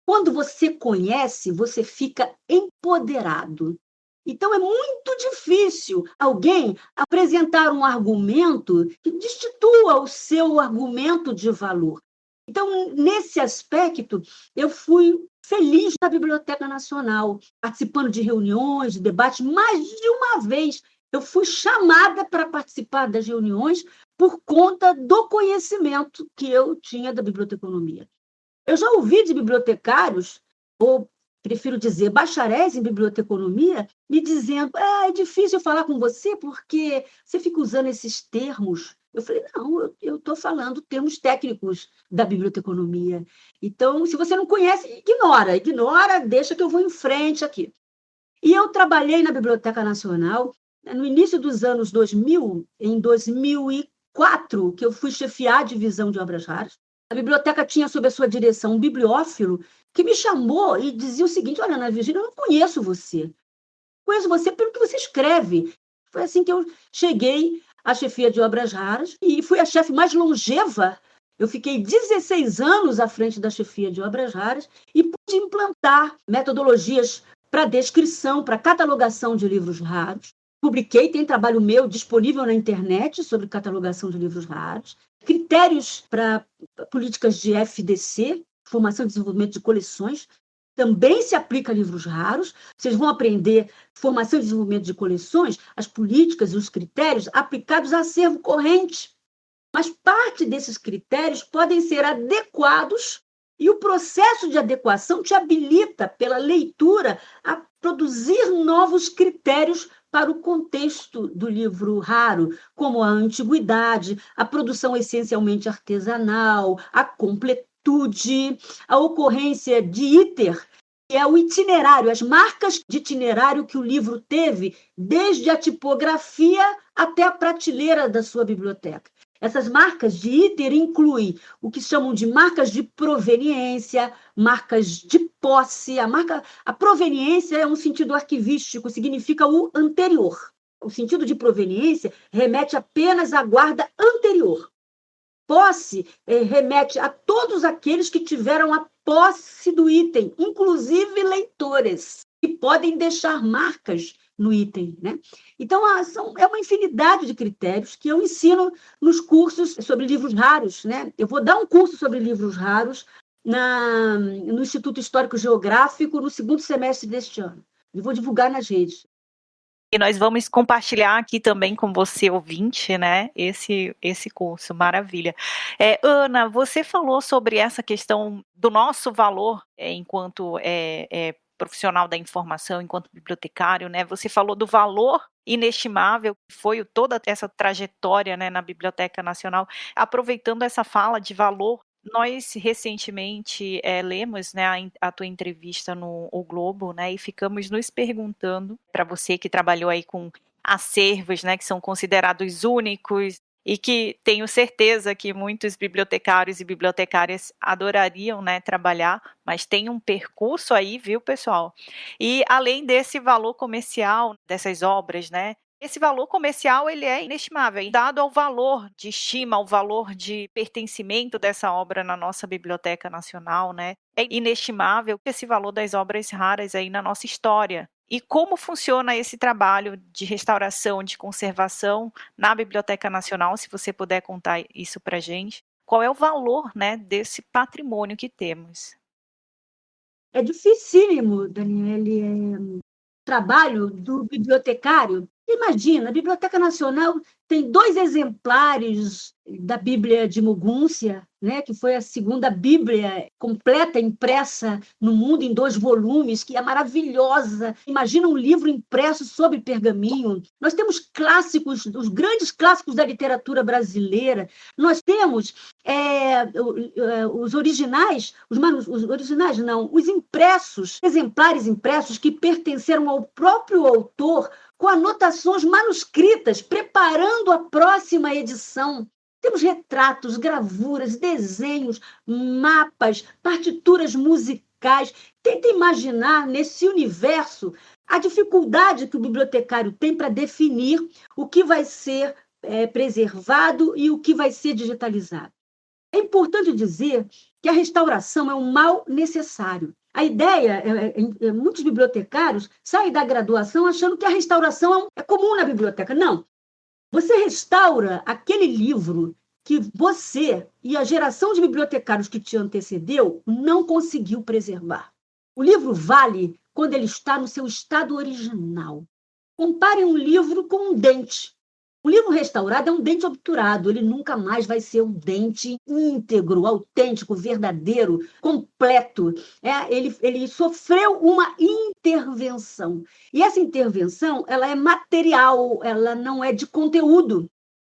Quando você conhece, você fica empoderado. Então, é muito difícil alguém apresentar um argumento que destitua o seu argumento de valor. Então, nesse aspecto, eu fui feliz na Biblioteca Nacional, participando de reuniões, de debates. Mais de uma vez, eu fui chamada para participar das reuniões por conta do conhecimento que eu tinha da biblioteconomia. Eu já ouvi de bibliotecários, ou prefiro dizer bacharéis em biblioteconomia, me dizendo, é difícil falar com você porque você fica usando esses termos. Eu falei, não, eu estou falando termos técnicos da biblioteconomia. Então, se você não conhece, ignora, deixa que eu vou em frente aqui. E eu trabalhei na Biblioteca Nacional no início dos anos 2000, em 2004, que eu fui chefiar a divisão de obras raras. A biblioteca tinha sob a sua direção um bibliófilo que me chamou e dizia o seguinte, olha, Ana Virgínia, eu não conheço você. Conheço você pelo que você escreve. Foi assim que eu cheguei à chefia de obras raras e fui a chefe mais longeva. Eu fiquei 16 anos à frente da chefia de obras raras e pude implantar metodologias para descrição, para catalogação de livros raros. Publiquei, tem trabalho meu disponível na internet sobre catalogação de livros raros. Critérios para políticas de FDC, formação e desenvolvimento de coleções. também se aplica a livros raros. Vocês vão aprender formação e desenvolvimento de coleções, as políticas e os critérios aplicados a acervo corrente. Mas parte desses critérios podem ser adequados e o processo de adequação te habilita, pela leitura, a produzir novos critérios para o contexto do livro raro, como a antiguidade, a produção essencialmente artesanal, a completude, a ocorrência de iter, que é o itinerário, as marcas de itinerário que o livro teve, desde a tipografia até a prateleira da sua biblioteca. Essas marcas de iter incluem o que chamam de marcas de proveniência, marcas de posse. A proveniência é um sentido arquivístico, significa o anterior. O sentido de proveniência remete apenas à guarda anterior. Posse remete a todos aqueles que tiveram a posse do item, inclusive leitores, que podem deixar marcas no item, né? Então, é uma infinidade de critérios que eu ensino nos cursos sobre livros raros, né? Eu vou dar um curso sobre livros raros no Instituto Histórico Geográfico no segundo semestre deste ano. E vou divulgar nas redes. E nós vamos compartilhar aqui também com você, ouvinte, né, esse curso, maravilha. Ana, você falou sobre essa questão do nosso valor enquanto profissional da informação, enquanto bibliotecário, né? Você falou do valor inestimável que foi toda essa trajetória, né, na Biblioteca Nacional. Aproveitando essa fala de valor, nós recentemente lemos, né, a tua entrevista no O Globo, né, e ficamos nos perguntando, para você que trabalhou aí com acervos, né, que são considerados únicos, e que tenho certeza que muitos bibliotecários e bibliotecárias adorariam, né, trabalhar, mas tem um percurso aí, viu, pessoal? E além desse valor comercial dessas obras, né, esse valor comercial ele é inestimável, dado ao valor de estima, ao valor de pertencimento dessa obra na nossa Biblioteca Nacional, né? É inestimável esse valor das obras raras aí na nossa história. E como funciona esse trabalho de restauração, de conservação na Biblioteca Nacional, se você puder contar isso para a gente? Qual é o valor, né, desse patrimônio que temos? É dificílimo, Daniele, trabalho do bibliotecário. Imagina, a Biblioteca Nacional tem 2 exemplares da Bíblia de Mugúncia, né, que foi a segunda Bíblia completa impressa no mundo em 2 volumes, que é maravilhosa. Imagina um livro impresso sobre pergaminho. Nós temos clássicos, os grandes clássicos da literatura brasileira. Nós temos os originais, os impressos, exemplares impressos que pertenceram ao próprio autor, com anotações manuscritas, preparando a próxima edição. Temos retratos, gravuras, desenhos, mapas, partituras musicais. Tenta imaginar nesse universo a dificuldade que o bibliotecário tem para definir o que vai ser preservado e o que vai ser digitalizado. É importante dizer que a restauração é um mal necessário. A ideia, muitos bibliotecários saem da graduação achando que a restauração é comum na biblioteca. Não. Você restaura aquele livro que você e a geração de bibliotecários que te antecedeu não conseguiu preservar. O livro vale quando ele está no seu estado original. Compare um livro com um dente. Um livro restaurado é um dente obturado, ele nunca mais vai ser um dente íntegro, autêntico, verdadeiro, completo. Ele sofreu uma intervenção. E essa intervenção ela é material, ela não é de conteúdo.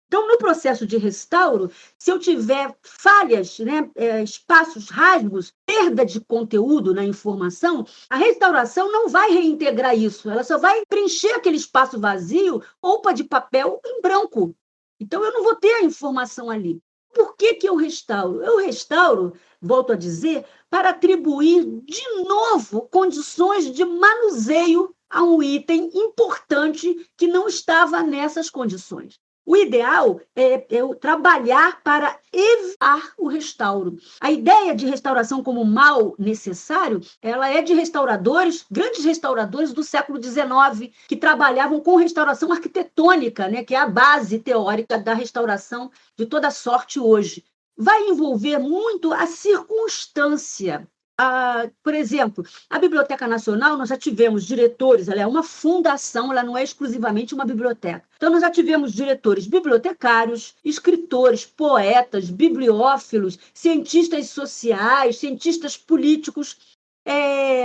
Então, no processo de restauro, se eu tiver falhas, né, espaços rasgos, perda de conteúdo na informação, a restauração não vai reintegrar isso, ela só vai preencher aquele espaço vazio, roupa de papel em branco. Então, eu não vou ter a informação ali. Por que eu restauro? Eu restauro, volto a dizer, para atribuir de novo condições de manuseio a um item importante que não estava nessas condições. O ideal é trabalhar para evitar o restauro. A ideia de restauração como mal necessário, ela é de restauradores, grandes restauradores do século XIX, que trabalhavam com restauração arquitetônica, né, que é a base teórica da restauração de toda sorte hoje. Vai envolver muito a circunstância. Por exemplo, a Biblioteca Nacional, nós já tivemos diretores, ela é uma fundação, ela não é exclusivamente uma biblioteca. Então, nós já tivemos diretores bibliotecários, escritores, poetas, bibliófilos, cientistas sociais, cientistas políticos.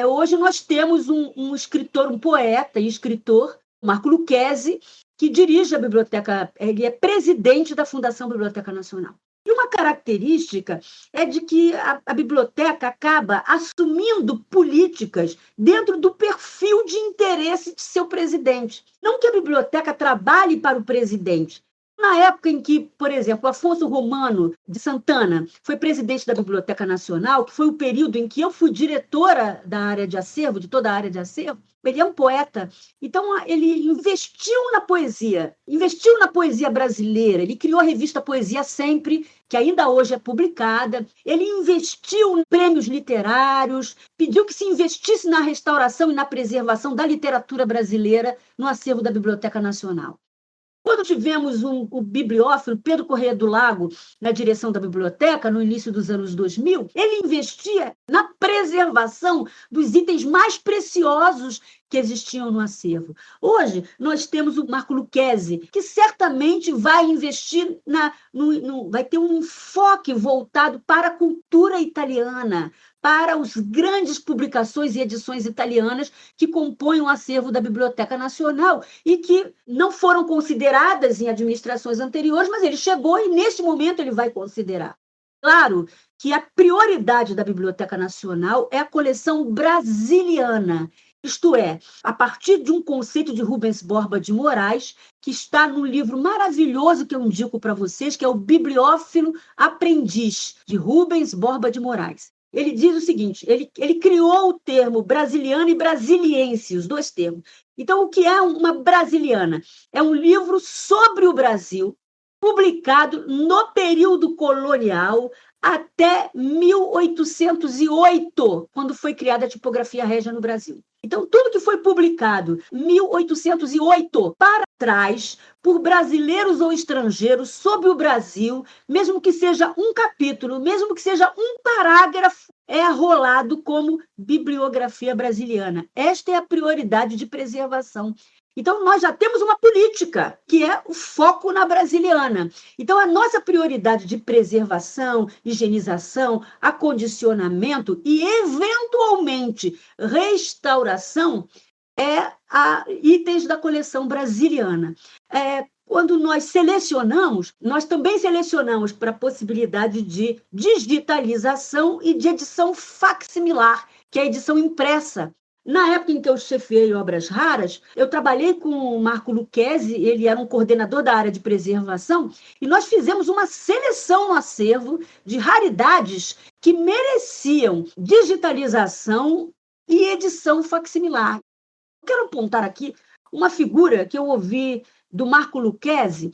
Hoje nós temos um escritor, um poeta e escritor, Marco Lucchesi, que dirige a biblioteca, ele é presidente da Fundação Biblioteca Nacional. E uma característica é de que a biblioteca acaba assumindo políticas dentro do perfil de interesse de seu presidente. Não que a biblioteca trabalhe para o presidente. Na época em que, por exemplo, Afonso Romano de Santana foi presidente da Biblioteca Nacional, que foi o período em que eu fui diretora da área de acervo, de toda a área de acervo, ele é um poeta, então ele investiu na poesia brasileira, ele criou a revista Poesia Sempre, que ainda hoje é publicada, ele investiu em prêmios literários, pediu que se investisse na restauração e na preservação da literatura brasileira no acervo da Biblioteca Nacional. Quando tivemos o bibliófilo Pedro Corrêa do Lago na direção da biblioteca, no início dos anos 2000, ele investia na preservação dos itens mais preciosos que existiam no acervo. Hoje, nós temos o Marco Lucchesi, que certamente vai investir, vai ter um enfoque voltado para a cultura italiana, para as grandes publicações e edições italianas que compõem o acervo da Biblioteca Nacional e que não foram consideradas em administrações anteriores, mas ele chegou e, neste momento, ele vai considerar. Claro que a prioridade da Biblioteca Nacional é a coleção brasiliana, isto é, a partir de um conceito de Rubens Borba de Moraes, que está num livro maravilhoso que eu indico para vocês, que é o Bibliófilo Aprendiz, de Rubens Borba de Moraes. Ele diz o seguinte, ele criou o termo brasiliano e brasiliense, os dois termos. Então, o que é uma brasiliana? É um livro sobre o Brasil, publicado no período colonial até 1808, quando foi criada a tipografia régia no Brasil. Então, tudo que foi publicado em 1808 para trás, por brasileiros ou estrangeiros, sobre o Brasil, mesmo que seja um capítulo, mesmo que seja um parágrafo, é arrolado como bibliografia brasiliana. Esta é a prioridade de preservação. Então, nós já temos uma política, que é o foco na brasiliana. Então, a nossa prioridade de preservação, higienização, acondicionamento e, eventualmente, restauração é a itens da coleção brasiliana. Quando nós selecionamos, nós também selecionamos para a possibilidade de digitalização e de edição facsimilar, que é a edição impressa. Na época em que eu chefiei Obras Raras, eu trabalhei com o Marco Lucchesi, ele era um coordenador da área de preservação, e nós fizemos uma seleção no acervo de raridades que mereciam digitalização e edição facsimilar. Quero apontar aqui uma figura que eu ouvi do Marco Lucchesi,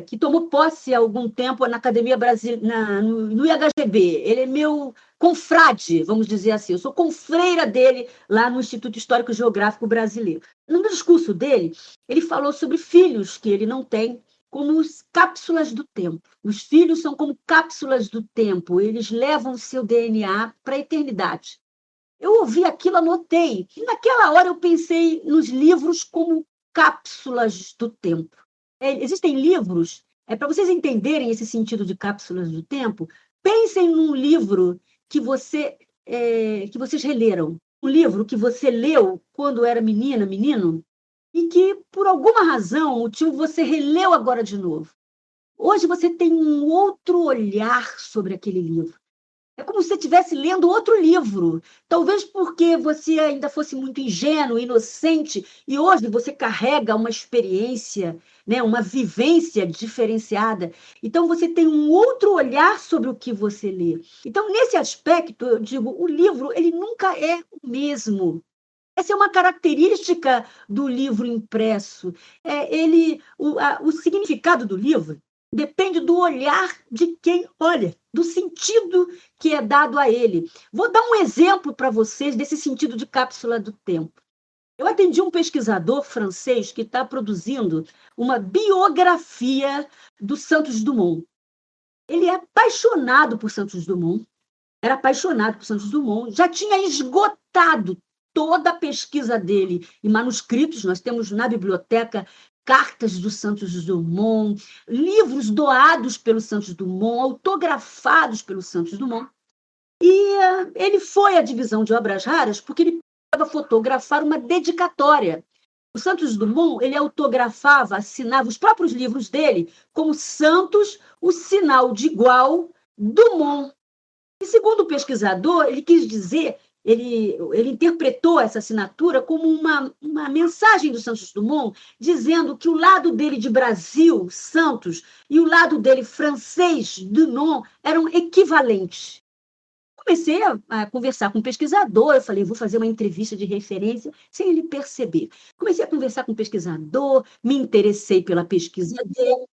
que tomou posse há algum tempo na Academia Brasileira, no IHGB. Ele é meu confrade, vamos dizer assim. Eu sou confreira dele lá no Instituto Histórico e Geográfico Brasileiro. No discurso dele, ele falou sobre filhos que ele não tem, como cápsulas do tempo. Os filhos são como cápsulas do tempo, eles levam o seu DNA para a eternidade. Eu ouvi aquilo, anotei, e naquela hora eu pensei nos livros como cápsulas do tempo. Existem livros, para vocês entenderem esse sentido de cápsulas do tempo, pensem num livro que vocês releram, um livro que você leu quando era menina, menino, e que, por alguma razão, motivo, você releu agora de novo. Hoje você tem um outro olhar sobre aquele livro. É como se você estivesse lendo outro livro. Talvez porque você ainda fosse muito ingênuo, inocente, e hoje você carrega uma experiência, né, uma vivência diferenciada. Então, você tem um outro olhar sobre o que você lê. Então, nesse aspecto, eu digo, o livro ele nunca é o mesmo. Essa é uma característica do livro impresso. O significado do livro depende do olhar de quem olha, do sentido que é dado a ele. Vou dar um exemplo para vocês desse sentido de cápsula do tempo. Eu atendi um pesquisador francês que está produzindo uma biografia do Santos Dumont. Ele é apaixonado por Santos Dumont. era apaixonado por Santos Dumont, já tinha esgotado toda a pesquisa dele em manuscritos. Nós temos na biblioteca cartas do Santos Dumont, livros doados pelo Santos Dumont, autografados pelo Santos Dumont. E ele foi à divisão de obras raras porque ele precisava fotografar uma dedicatória. O Santos Dumont, ele autografava, assinava os próprios livros dele como Santos, o sinal de igual, Dumont. E segundo o pesquisador, ele quis dizer, ele interpretou essa assinatura como uma mensagem do Santos Dumont, dizendo que o lado dele de Brasil, Santos, e o lado dele francês, Dumont, eram equivalentes. Comecei a conversar com o pesquisador, eu falei, vou fazer uma entrevista de referência, sem ele perceber. Comecei a conversar com o pesquisador, me interessei pela pesquisa dele,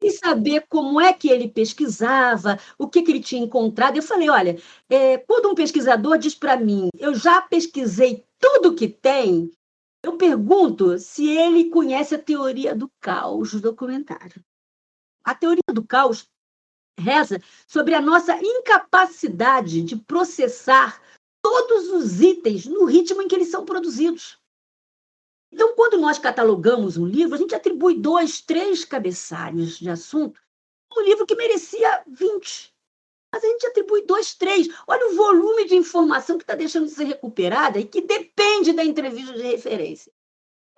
e saber como é que ele pesquisava, o que ele tinha encontrado. Eu falei, olha, quando um pesquisador diz para mim, eu já pesquisei tudo que tem, eu pergunto se ele conhece a teoria do caos do documentário. A teoria do caos reza sobre a nossa incapacidade de processar todos os itens no ritmo em que eles são produzidos. Então, quando nós catalogamos um livro, a gente atribui 2, 3 cabeçalhos de assunto, um livro que merecia 20. Mas a gente atribui 2, 3. Olha o volume de informação que está deixando de ser recuperada e que depende da entrevista de referência.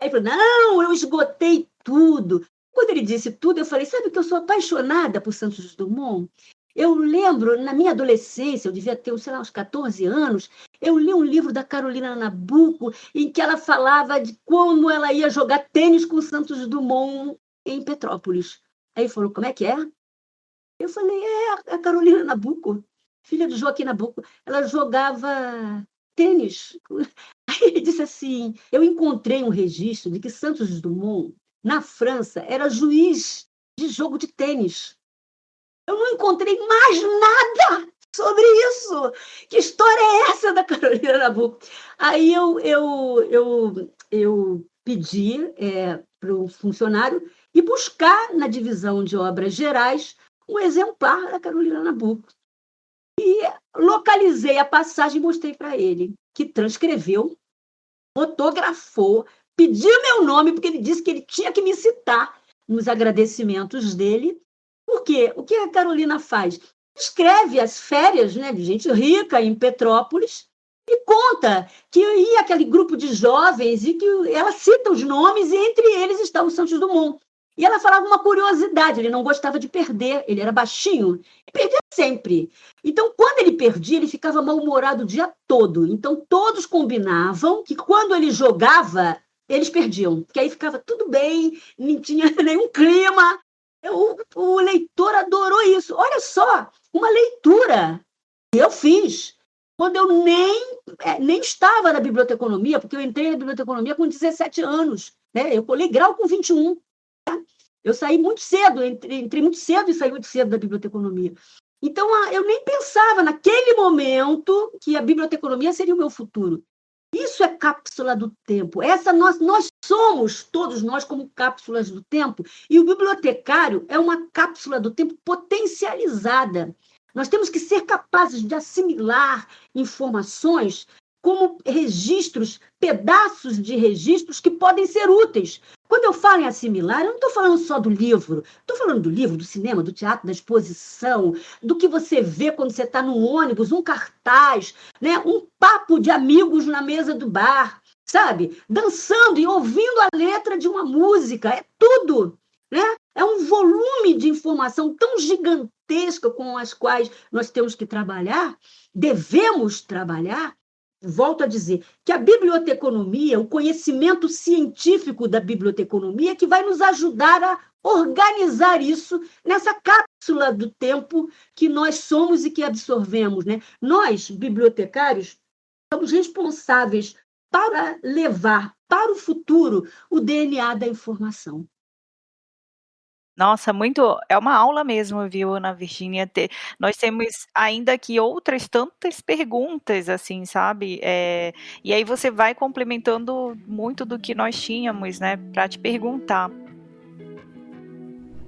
Aí ele falou, não, eu esgotei tudo. Quando ele disse tudo, eu falei, sabe que eu sou apaixonada por Santos Dumont? Eu lembro, na minha adolescência, eu devia ter, sei lá, uns 14 anos, eu li um livro da Carolina Nabuco, em que ela falava de como ela ia jogar tênis com Santos Dumont em Petrópolis. Aí ele falou, como é que é? Eu falei, a Carolina Nabuco, filha do Joaquim Nabuco, ela jogava tênis. Aí ele disse assim, eu encontrei um registro de que Santos Dumont, na França, era juiz de jogo de tênis. Eu não encontrei mais nada sobre isso. Que história é essa da Carolina Nabuco? Aí eu pedi para o funcionário ir buscar na divisão de obras gerais um exemplar da Carolina Nabuco. E localizei a passagem e mostrei para ele, que transcreveu, fotografou, pediu meu nome, porque ele disse que ele tinha que me citar nos agradecimentos dele. Por quê? O que a Carolina faz? Escreve as férias, né, de gente rica em Petrópolis e conta que ia aquele grupo de jovens e que ela cita os nomes e entre eles está o Santos Dumont. E ela falava uma curiosidade, ele não gostava de perder, ele era baixinho e perdia sempre. Então, quando ele perdia, ele ficava mal-humorado o dia todo. Então, todos combinavam que quando ele jogava, eles perdiam, porque aí ficava tudo bem, não tinha nenhum clima. O leitor adorou isso. Olha só, uma leitura que eu fiz quando eu nem estava na biblioteconomia, porque eu entrei na biblioteconomia com 17 anos. Né? Eu colei grau com 21. Tá? Eu saí muito cedo, entrei muito cedo e saí muito cedo da biblioteconomia. Então, eu nem pensava naquele momento que a biblioteconomia seria o meu futuro. Isso é cápsula do tempo. Nós somos, todos nós, como cápsulas do tempo, e o bibliotecário é uma cápsula do tempo potencializada. Nós temos que ser capazes de assimilar informações como registros, pedaços de registros que podem ser úteis. Quando eu falo em assimilar, eu não estou falando só do livro, estou falando do livro, do cinema, do teatro, da exposição, do que você vê quando você está no ônibus, um cartaz, né? Um papo de amigos na mesa do bar, sabe? Dançando e ouvindo a letra de uma música, é tudo, né? É um volume de informação tão gigantesca com as quais nós temos que trabalhar, devemos trabalhar. Volto a dizer que a biblioteconomia, o conhecimento científico da biblioteconomia, que vai nos ajudar a organizar isso nessa cápsula do tempo que nós somos e que absorvemos, né? Nós, bibliotecários, somos responsáveis para levar para o futuro o DNA da informação. Nossa, é uma aula mesmo, viu, Ana Virgínia? Nós temos ainda aqui outras tantas perguntas, assim, sabe? E aí você vai complementando muito do que nós tínhamos, né, para te perguntar.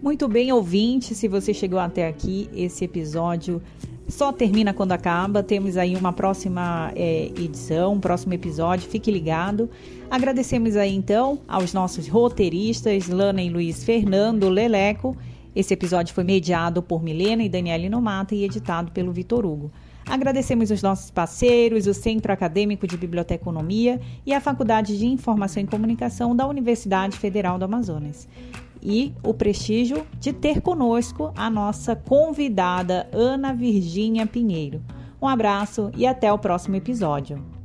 Muito bem, ouvinte, se você chegou até aqui, esse episódio só termina quando acaba. Temos aí uma próxima edição, um próximo episódio, fique ligado. Agradecemos aí então aos nossos roteiristas, Lana e Luiz Fernando Leleco. Esse episódio foi mediado por Milena e Daniela Inomata e editado pelo Vitor Hugo. Agradecemos os nossos parceiros, o Centro Acadêmico de Biblioteconomia e a Faculdade de Informação e Comunicação da Universidade Federal do Amazonas. E o prestígio de ter conosco a nossa convidada Ana Virgínia Pinheiro. Um abraço e até o próximo episódio.